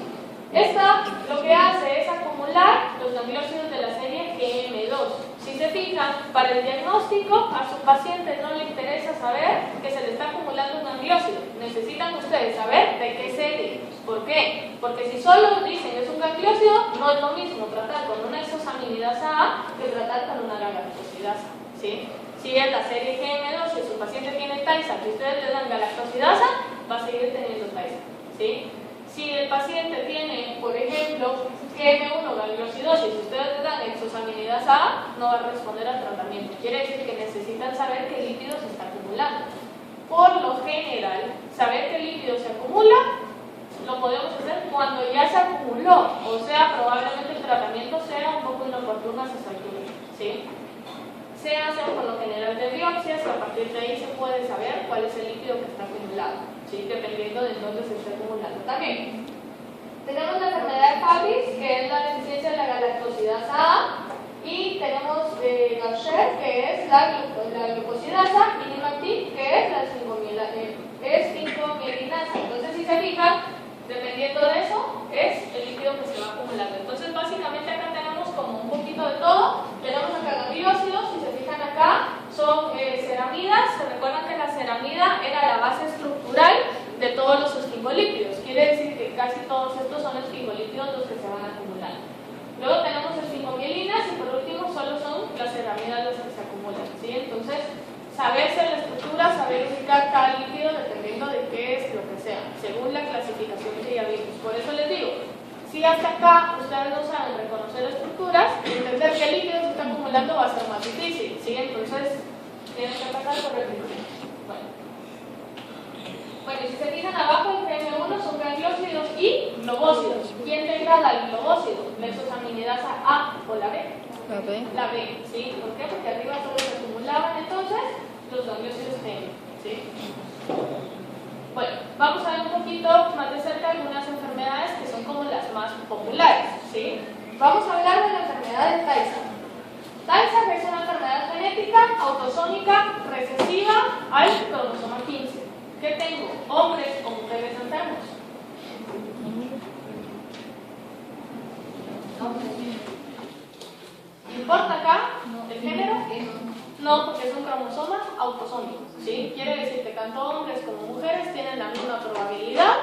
esta lo que hace es acumular los gangliósidos de la serie GM2. Si se fijan, para el diagnóstico a su paciente no le interesa saber que se le está acumulando un gangliósido. Necesitan ustedes saber de qué serie. ¿Por qué? Porque si solo dicen que es un gangliósido, no es lo mismo tratar con una exosaminidasa A que tratar con una galactosidasa, ¿sí? Si es la serie GM2 y su paciente tiene Tay Sachs y ustedes le dan galactosidasa, va a seguir teniendo Tay Sachs, ¿sí? Si el paciente tiene, por ejemplo, GM1 gangliosidosis y ustedes le dan exosaminidasa A, no va a responder al tratamiento. Quiere decir que necesitan saber qué líquido se está acumulando. Por lo general, saber qué líquido se acumula lo podemos hacer cuando ya se acumuló, o sea, probablemente el tratamiento sea un poco inoportuno a esa altura, ¿sí? Se hacen por lo general de biopsias y a partir de ahí se puede saber cuál es el líquido que está acumulado, ¿sí? Dependiendo de dónde se esté acumulando también. Tenemos la enfermedad de Fabry, que es la deficiencia de la galactosidasa A, y tenemos Gaucher, que es la glucosidasa, y Nimatic, que es la esfingomielinasa. Entonces, si se fijan, Dependiendo de eso, es el líquido que se va acumulando. Entonces, básicamente acá tenemos como un poquito de todo. Tenemos acá gangliósidos, si se fijan acá, son ceramidas. Se recuerdan que la ceramida era la base estructural de todos los esfingolípidos. Quiere decir que casi todos estos son esfingolípidos los que se van acumulando. Luego tenemos esfingomielinas y por último solo son las ceramidas las que se acumulan, ¿sí? Entonces, saberse la estructura, saber ubicar cada líquido dependiendo de qué es lo que sea, según la clasificación que ya vimos. Por eso les digo, si hasta acá ustedes no saben reconocer estructuras, entender qué líquido se está acumulando va a ser más difícil, ¿sí? Entonces, tienen que pasar por el líquido. Bueno, y si se fijan abajo, el PM1 son gangliósidos y globósidos. ¿Quién degrada el globósido? La exosaminidasa A o la B. La B. La B, ¿sí? ¿Por qué? Porque arriba solo se acumulaban entonces los gangliósidos PM, ¿sí? Bueno, vamos a ver un poquito más de cerca algunas enfermedades que son como las más populares, ¿sí? Vamos a hablar de la enfermedad de Tay-Sachs. Tay-Sachs es una enfermedad genética, autosómica, recesiva al cromosoma 15. ¿Qué tengo? ¿Hombres o mujeres enfermos? ¿Importa acá el género? No, porque es un cromosoma autosómico, ¿sí? Quiere decir que tanto hombres como mujeres tienen la misma probabilidad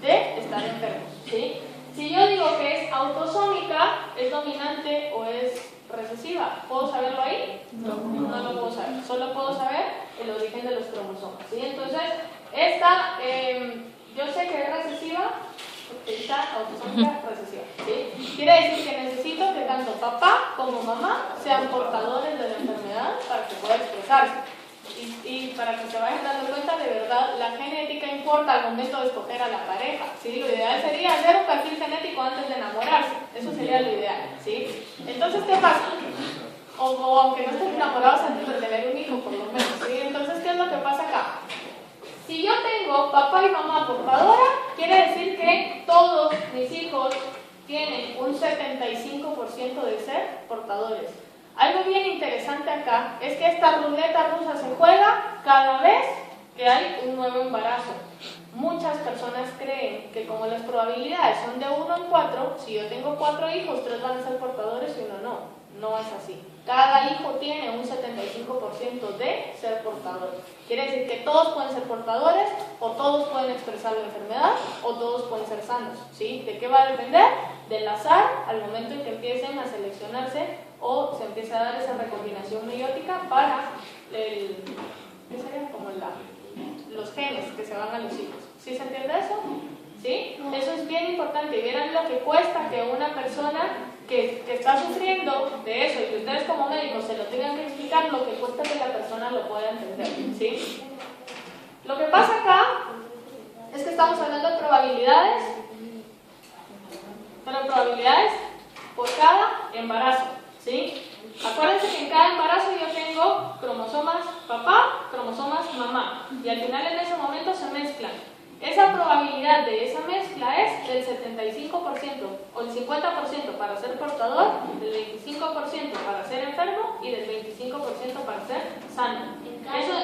de estar enfermos, ¿sí? Si yo digo que es autosómica, ¿es dominante o es recesiva? ¿Puedo saberlo ahí? No lo puedo saber. Solo puedo saber el origen de los cromosomas, ¿sí? Entonces, esta, yo sé que es recesiva, porque está autosómica recesiva, ¿sí? Quiere decir que necesito que tanto papá como mamá sean portadores de la enfermedad para que pueda expresarse. Y para que se vayan dando cuenta, de verdad, la genética importa al momento de escoger a la pareja, ¿sí? Lo ideal sería hacer un perfil genético antes de enamorarse. Eso sería lo ideal, ¿sí? Entonces, ¿qué pasa? O aunque no estén enamorados antes de tener un hijo, por lo menos, ¿sí? Entonces, ¿qué es lo que pasa acá? Si yo tengo papá y mamá portadora, quiere decir que todos mis hijos tienen un 75% de ser portadores. Algo bien interesante acá es que esta ruleta rusa se juega cada vez que hay un nuevo embarazo. Muchas personas creen que como las probabilidades son de 1 en 4, si yo tengo 4 hijos, 3 van a ser portadores y 1 no. No es así. Cada hijo tiene un 75% de ser portador. Quiere decir que todos pueden ser portadores, o todos pueden expresar la enfermedad, o todos pueden ser sanos, ¿sí? ¿De qué va a depender? Del azar al momento en que empiecen a seleccionarse o se empieza a dar esa recombinación meiótica para ¿qué sería? Como los genes que se van a los hijos. ¿Sí se entiende eso? ¿Sí? Eso es bien importante. Y verán lo que cuesta que una persona que está sufriendo de eso y que ustedes como médicos se lo tengan que explicar, lo que cuesta que la persona lo pueda entender, ¿sí? Lo que pasa acá es que estamos hablando de probabilidades, por cada embarazo, ¿sí? Acuérdense que en cada embarazo yo tengo cromosomas papá, cromosomas mamá, y al final en ese momento se mezclan. Esa probabilidad de esa mezcla es del 75% o el 50% para ser portador, del 25% para ser enfermo y del 25% para ser sano. Eso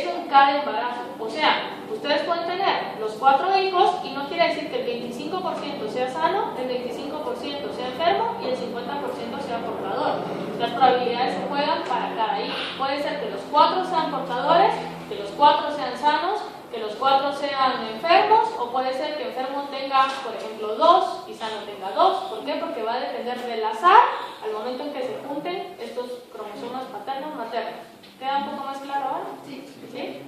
en cada embarazo. O sea, ustedes pueden tener los 4 hijos y no quiere decir que el 25% sea sano, el 25% sea enfermo y el 50% sea portador. Las probabilidades se juegan para cada hijo. Puede ser que los 4 sean portadores, que los 4 sean sanos, que los 4 sean enfermos, o puede ser que enfermo tenga, por ejemplo, 2 y sano tenga 2. ¿Por qué? Porque va a depender del azar al momento en que se junten estos cromosomas paterno-maternos. ¿Queda un poco más claro ahora? Sí. ¿Sí?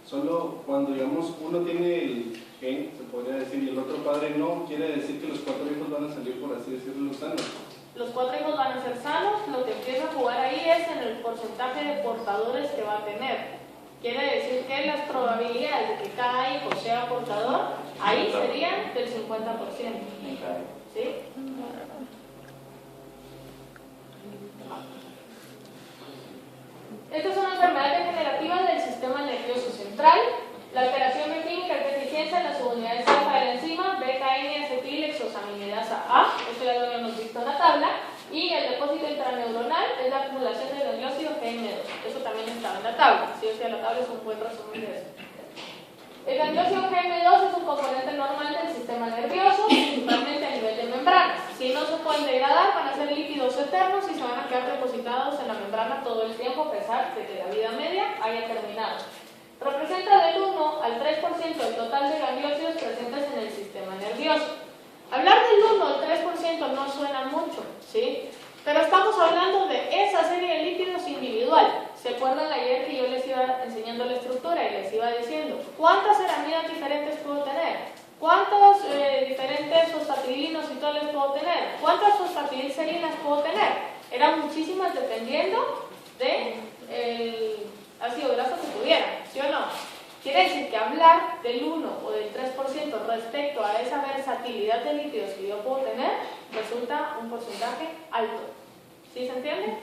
Solo cuando, digamos, uno tiene el gen, se podría decir, y el otro padre no, quiere decir que los 4 hijos van a salir, por así decirlo, sanos. Los 4 hijos van a ser sanos, lo que empieza a jugar ahí es en el porcentaje de portadores que va a tener. Quiere decir que las probabilidades de que cada hijo sea portador, ahí serían del 50%. ¿Sí? Esta es una enfermedad degenerativa del sistema nervioso central. La alteración bioquímica es deficiencia en las subunidades alfa de la enzima beta-N-acetilhexosaminidasa A, esto ya lo habíamos visto en la tabla, y el depósito intraneuronal es la acumulación de gangliósido GM2, eso también estaba en la tabla, si o sea, la tabla es un buen resumen de eso. El gangliosio GM2 es un componente normal del sistema nervioso, principalmente a nivel de membranas. Si no se pueden degradar, van a ser lípidos eternos y se van a quedar depositados en la membrana todo el tiempo, a pesar de que la vida media haya terminado. Representa del 1 al 3% del total de gangliosidos presentes en el sistema nervioso. Hablar del 1 al 3% no suena mucho, ¿sí? Pero estamos hablando de esa serie de lípidos individual. ¿Se acuerdan ayer que yo les iba enseñando la estructura y les iba diciendo cuántas ceramidas diferentes puedo tener? ¿Cuántos diferentes fosfatidilinos y toles puedo tener? ¿Cuántas fosfatidilserinas puedo tener? Eran muchísimas dependiendo del ácido graso que tuviera, ¿sí o no? Quiere decir que hablar del 1 o del 3% respecto a esa versatilidad de lípidos que yo puedo tener resulta un porcentaje alto. ¿Sí se entiende?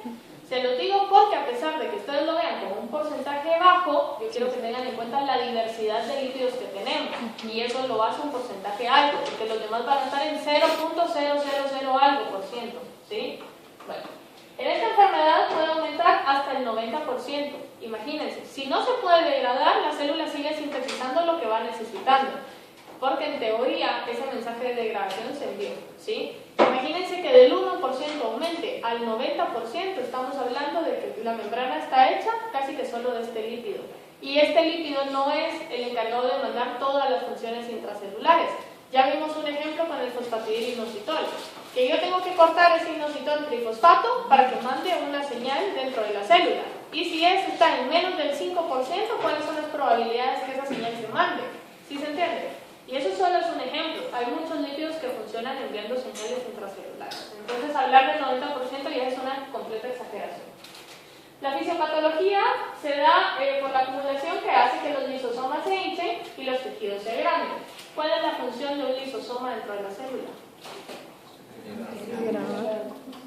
Se lo digo porque a pesar de que ustedes lo vean como un porcentaje bajo, yo quiero que tengan en cuenta la diversidad de lípidos que tenemos y eso lo hace un porcentaje alto, porque los demás van a estar en 0.000 algo por ciento, ¿sí? Bueno, en esta enfermedad puede aumentar hasta el 90%. Imagínense, si no se puede degradar, la célula sigue sintetizando lo que va necesitando, porque en teoría ese mensaje de degradación se envió, ¿sí? Imagínense que del 1% aumente al 90%, estamos hablando de que la membrana está hecha casi que solo de este lípido. Y este lípido no es el encargado de mandar todas las funciones intracelulares. Ya vimos un ejemplo con el fosfatidilinositol, que yo tengo que cortar ese inositol trifosfato para que mande una señal dentro de la célula. Y si eso está en menos del 5%, ¿cuáles son las probabilidades que esa señal se mande? ¿Sí se entiende? Y eso solo es un ejemplo. Hay muchos lípidos que funcionan enviando señales intracelulares. Entonces, hablar del 90% ya es una completa exageración. La fisiopatología se da por la acumulación que hace que los lisosomas se hinchen y los tejidos se agranden. ¿Cuál es la función de un lisosoma dentro de la célula?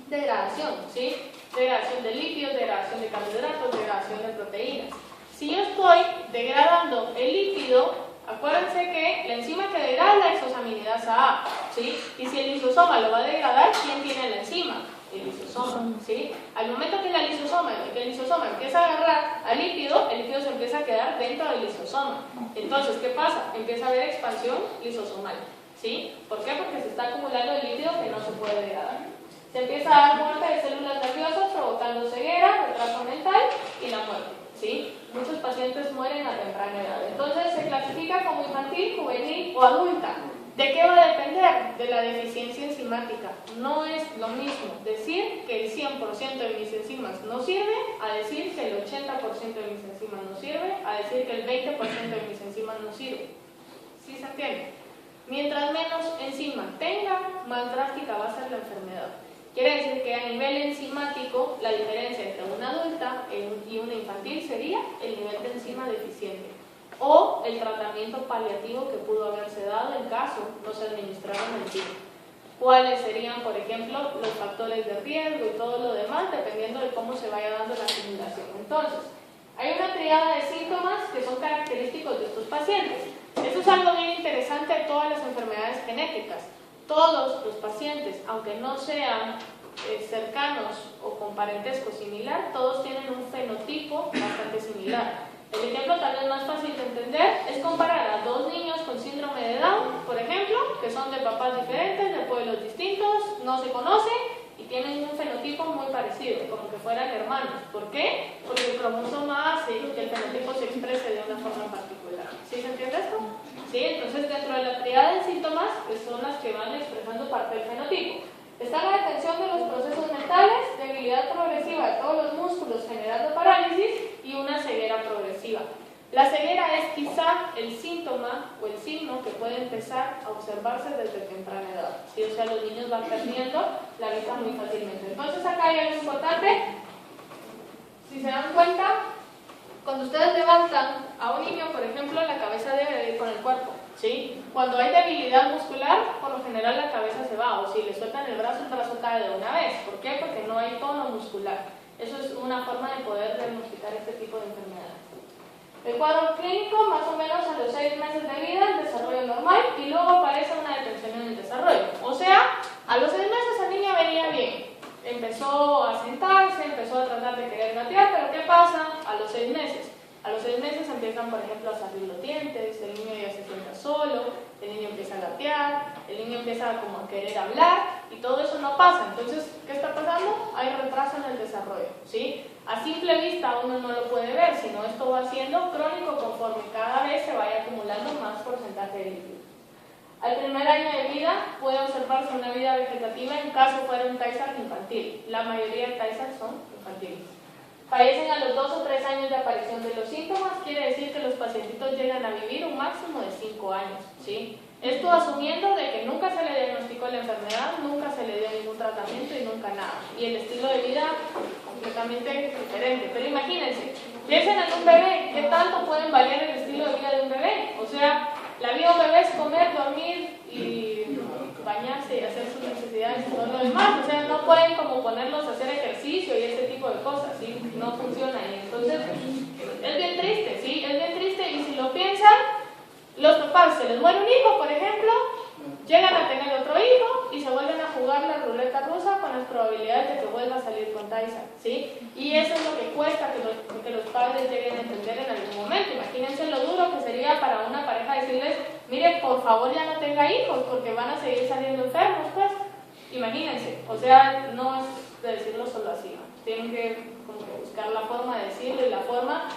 Degradación, ¿sí? Degradación de lípidos, degradación de carbohidratos, degradación de proteínas. Si yo estoy degradando el lípido, acuérdense que la enzima que degrada es la exosaminidasa A, ¿sí? Y si el lisosoma lo va a degradar, ¿quién tiene la enzima? El lisosoma, ¿sí? Al momento que el lisosoma empieza a agarrar al lípido, el lípido se empieza a quedar dentro del lisosoma. Entonces, ¿qué pasa? Empieza a haber expansión lisosomal, ¿sí? ¿Por qué? Porque se está acumulando el lípido que no se puede degradar. Se empieza a dar muerte de células nerviosas, provocando ceguera, retraso mental y la muerte, ¿sí? Muchos pacientes mueren a temprana edad. Entonces, se clasifica como infantil, juvenil o adulta. ¿De qué va a depender? De la deficiencia enzimática. No es lo mismo decir que el 100% de mis enzimas no sirve a decir que el 80% de mis enzimas no sirve, a decir que el 20% de mis enzimas no sirve. ¿Sí se entiende? Mientras menos enzima tenga, más drástica va a ser la enfermedad. Quiere decir que a nivel enzimático, la diferencia entre una adulta y una infantil sería el nivel de enzima deficiente o el tratamiento paliativo que pudo haberse dado en caso no se administraron enzima. ¿Cuáles serían, por ejemplo, los factores de riesgo y todo lo demás, dependiendo de cómo se vaya dando la asimilación? Entonces, hay una triada de síntomas que son característicos de estos pacientes. Esto es algo bien interesante de todas las enfermedades genéticas. Todos los pacientes, aunque no sean cercanos o con parentesco similar, todos tienen un fenotipo bastante similar. El ejemplo tal vez más fácil de entender es comparar a dos niños con síndrome de Down, por ejemplo, que son de papás diferentes, de pueblos distintos, no se conocen y tienen un fenotipo muy parecido, como que fueran hermanos. ¿Por qué? Porque el cromosoma hace que el fenotipo se exprese de una forma particular. ¿Sí se entiende esto? ¿Sí? Entonces, dentro de la triada de síntomas, que son las que van expresando parte del fenotipo, está la detención de los procesos mentales, debilidad progresiva de todos los músculos generando parálisis y una ceguera progresiva. La ceguera es quizá el síntoma o el signo que puede empezar a observarse desde temprana edad. ¿Sí? O sea, los niños van perdiendo la vista muy fácilmente. Entonces, acá hay algo importante. Si se dan cuenta, cuando ustedes levantan a un niño, por ejemplo, la cabeza debe ir con el cuerpo, ¿sí? Cuando hay debilidad muscular, por lo general la cabeza se va, o si le sueltan el brazo cae de una vez. ¿Por qué? Porque no hay tono muscular. Eso es una forma de poder diagnosticar este tipo de enfermedades. El cuadro clínico, más o menos a los 6 meses de vida, el desarrollo normal, y luego aparece una detención en el desarrollo. O sea, a los 6 meses la niña venía bien. Empezó a sentarse, empezó a tratar de querer gatear, pero ¿qué pasa? A los 6 meses A los 6 meses empiezan, por ejemplo, a salir los dientes, el niño ya se sienta solo, el niño empieza a gatear, el niño empieza como a querer hablar y todo eso no pasa. Entonces, ¿qué está pasando? Hay retraso en el desarrollo, ¿sí? A simple vista uno no lo puede ver, sino esto va siendo crónico conforme cada vez se vaya acumulando más porcentaje de líquido. Al primer año de vida puede observarse una vida vegetativa en caso fuera un Tay-Sachs infantil. La mayoría de Tay-Sachs son infantiles. Fallecen a los 2 o 3 años de aparición de los síntomas, quiere decir que los pacientitos llegan a vivir un máximo de 5 años, ¿sí? Esto asumiendo de que nunca se le diagnosticó la enfermedad, nunca se le dio ningún tratamiento y nunca nada. Y el estilo de vida completamente diferente. Pero imagínense, piensen en un bebé, ¿qué tanto pueden variar el estilo de vida de un bebé? O sea, la vida de un bebé es comer, dormir y bañarse y hacer sus necesidades y todo lo demás. O sea, no pueden como ponerlos a hacer ejercicio y ese tipo de cosas, ¿sí? No funciona ahí. Entonces, es bien triste, ¿sí? Es bien triste y si lo piensan, los papás se les muere un hijo, por ejemplo, llegan a tener otro hijo y se vuelven a jugar la ruleta rusa con las probabilidades de que vuelva a salir con Tay-Sachs, ¿sí? Y eso es lo que cuesta que los padres lleguen a entender en algún momento. Imagínense lo duro que sería para una pareja decirles, mire, por favor ya no tenga hijos porque van a seguir saliendo enfermos, pues. Imagínense, o sea, no es de decirlo solo así, ¿no? Tienen que como que buscar la forma de decirlo y la forma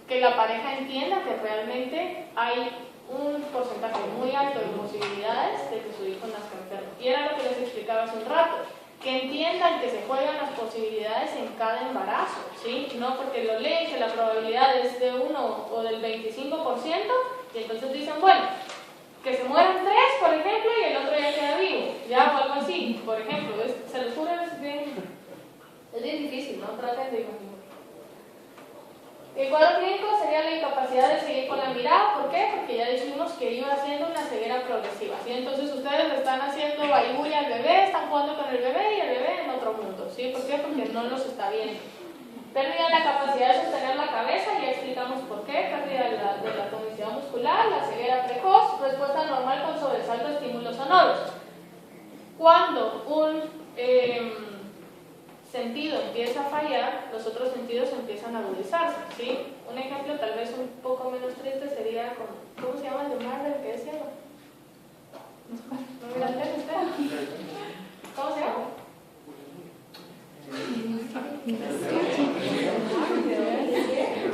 que la pareja entienda que realmente hay un porcentaje muy alto de posibilidades de que su hijo nazca enfermo. Y era lo que les explicaba hace un rato, que entiendan que se juegan las posibilidades en cada embarazo, ¿sí? No porque lo leen que la probabilidad es de 1 o del 25%, y entonces dicen, bueno, que se mueran 3, por ejemplo, y el otro ya queda vivo, ya, o algo así, por ejemplo, se los juro, es bien difícil, ¿no? Traten de imaginar. El cuadro clínico sería la incapacidad de seguir con la mirada. ¿Por qué? Porque ya dijimos que iba haciendo una ceguera progresiva, ¿sí? Entonces ustedes le están haciendo baibulla al bebé, están jugando con el bebé y el bebé en otro mundo, ¿sí? ¿Por qué? Porque no los está viendo. Pérdida de la capacidad de sostener la cabeza, ya explicamos por qué. Pérdida de la tonicidad muscular, la ceguera precoz, respuesta normal con sobresalto de estímulos sonoros. Cuando un sentido empieza a fallar, los otros sentidos empiezan a agudizarse, ¿sí? Un ejemplo tal vez un poco menos triste sería con, ¿cómo se llama el de Marvel que es ciego? ¿No miran usted? ¿Cómo se llama?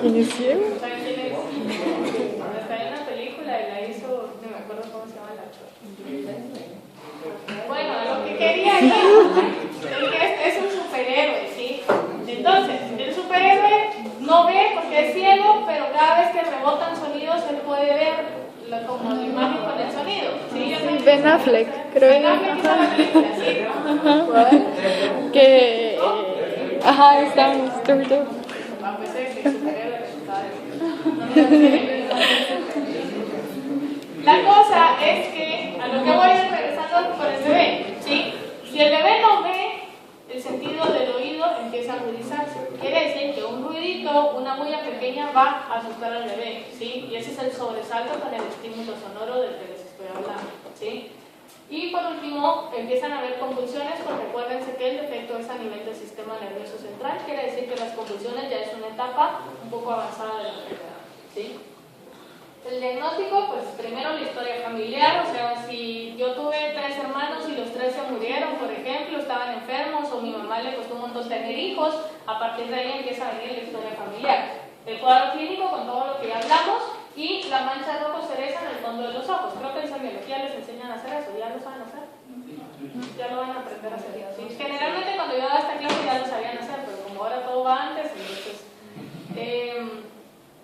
¿Quién es ciego? ¿Saben quién es? Está en una película y la hizo, no me acuerdo cómo se llama el actor. Bueno, a lo que quería ir es que es un superhéroe, ¿sí? Entonces, el superhéroe no ve porque es ciego, pero cada vez que rebotan sonidos él puede ver como la imagen con el sonido, ¿sí? Sí, Ben Affleck, creo. Ben Affleck hizo la película, ¿sí? Ajá. Que... Ajá, está en Mr. Ah, pues ese superhéroe resultado de... La cosa es que, a lo que voy a ir regresando con el bebé, ¿sí? Si el bebé no ve, el sentido del oído empieza a agudizarse. Quiere decir que un ruidito, una bulla pequeña va a asustar al bebé, ¿sí? Y ese es el sobresalto con el estímulo sonoro del que les estoy hablando, ¿sí? Y por último, empiezan a haber convulsiones, porque recuérdense que el defecto es a nivel del sistema nervioso central. Quiere decir que las convulsiones ya es una etapa un poco avanzada de la enfermedad, ¿sí? El diagnóstico, pues primero la historia familiar, o sea, si yo tuve 3 hermanos y los 3 se murieron, por ejemplo, estaban enfermos o mi mamá le costó un montón tener hijos, a partir de ahí empieza a venir la historia familiar. El cuadro clínico con todo lo que ya hablamos y la mancha rojo cereza en el fondo de los ojos. Creo que en semiología les enseñan a hacer eso, ¿ya lo saben hacer? Ya lo van a aprender a hacer. ¿Sí? Generalmente cuando yo daba esta clase ya lo sabían hacer, pero como ahora todo va antes, entonces...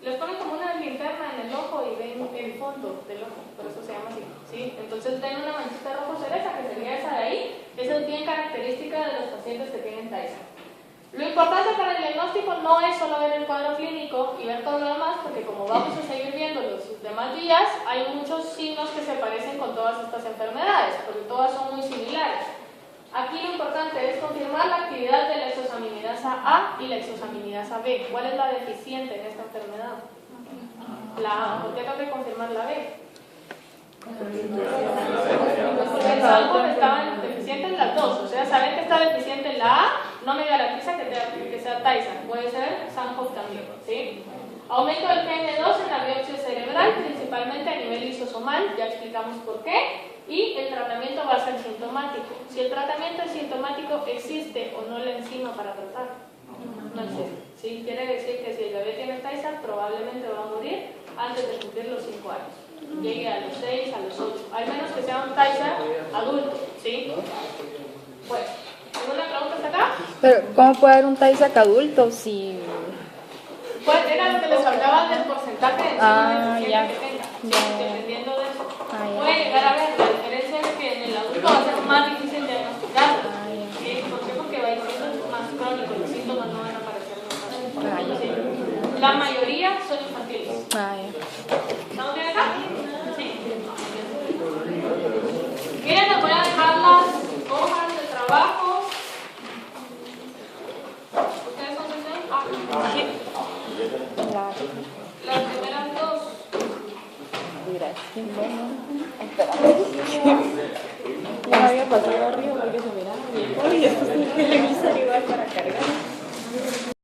les ponen como una linterna en el ojo y ven el fondo del ojo, por eso se llama así, ¿sí? Entonces ven una manchita rojo cereza, que sería esa de ahí, esa es bien característica de los pacientes que tienen Tay-Sachs. Lo importante para el diagnóstico no es solo ver el cuadro clínico y ver todo lo demás, porque como vamos a seguir viendo los demás días, hay muchos signos que se parecen con todas estas enfermedades, porque todas son muy similares. Aquí lo importante es confirmar la actividad de la exosaminidasa A y la exosaminidasa B. ¿Cuál es la deficiente en esta enfermedad? La A. ¿Por qué tengo que confirmar la B? Porque en Sanhoff estaban deficientes las dos. O sea, saber que está deficiente en la A no me garantiza que sea Tay-Sachs. Puede ser Sanhoff también, ¿sí? Aumento del PN2 en la biopsia cerebral, principalmente a nivel lisosomal, ya explicamos por qué. Y el tratamiento va a ser sintomático. Si el tratamiento es sintomático, ¿existe o no la enzima para tratar? No existe. ¿Sí? Quiere decir que si el bebé tiene Tay-Sachs, probablemente va a morir antes de cumplir los 5 años. Llegue a los 6, a los 8. Al menos que sea un Tay-Sachs adulto. ¿Sí? Bueno, ¿alguna pregunta hasta acá? Pero, ¿cómo puede haber un Tay-Sachs adulto si...? Pues era lo que les hablaba del porcentaje de enzima ya. que tenga. ¿Sí? Ya. Dependiendo de eso. Ah, ya. Puede llegar a ver, la diferencia es que en el adulto va a ser más difícil diagnosticarlo. ¿Sí? ¿Por qué? Porque va a ir siendo más crónico, los síntomas no van a aparecer más. ¿Sí? La mayoría son infantiles. Ah, ya. ¿Estamos bien acá? ¿Sí? Miren, les voy a dejar las hojas de trabajo. ¿Ustedes son de sí? Las primeras dos. Gracias. Espera. Ya me había pasado arriba porque se miraba bien. Oye,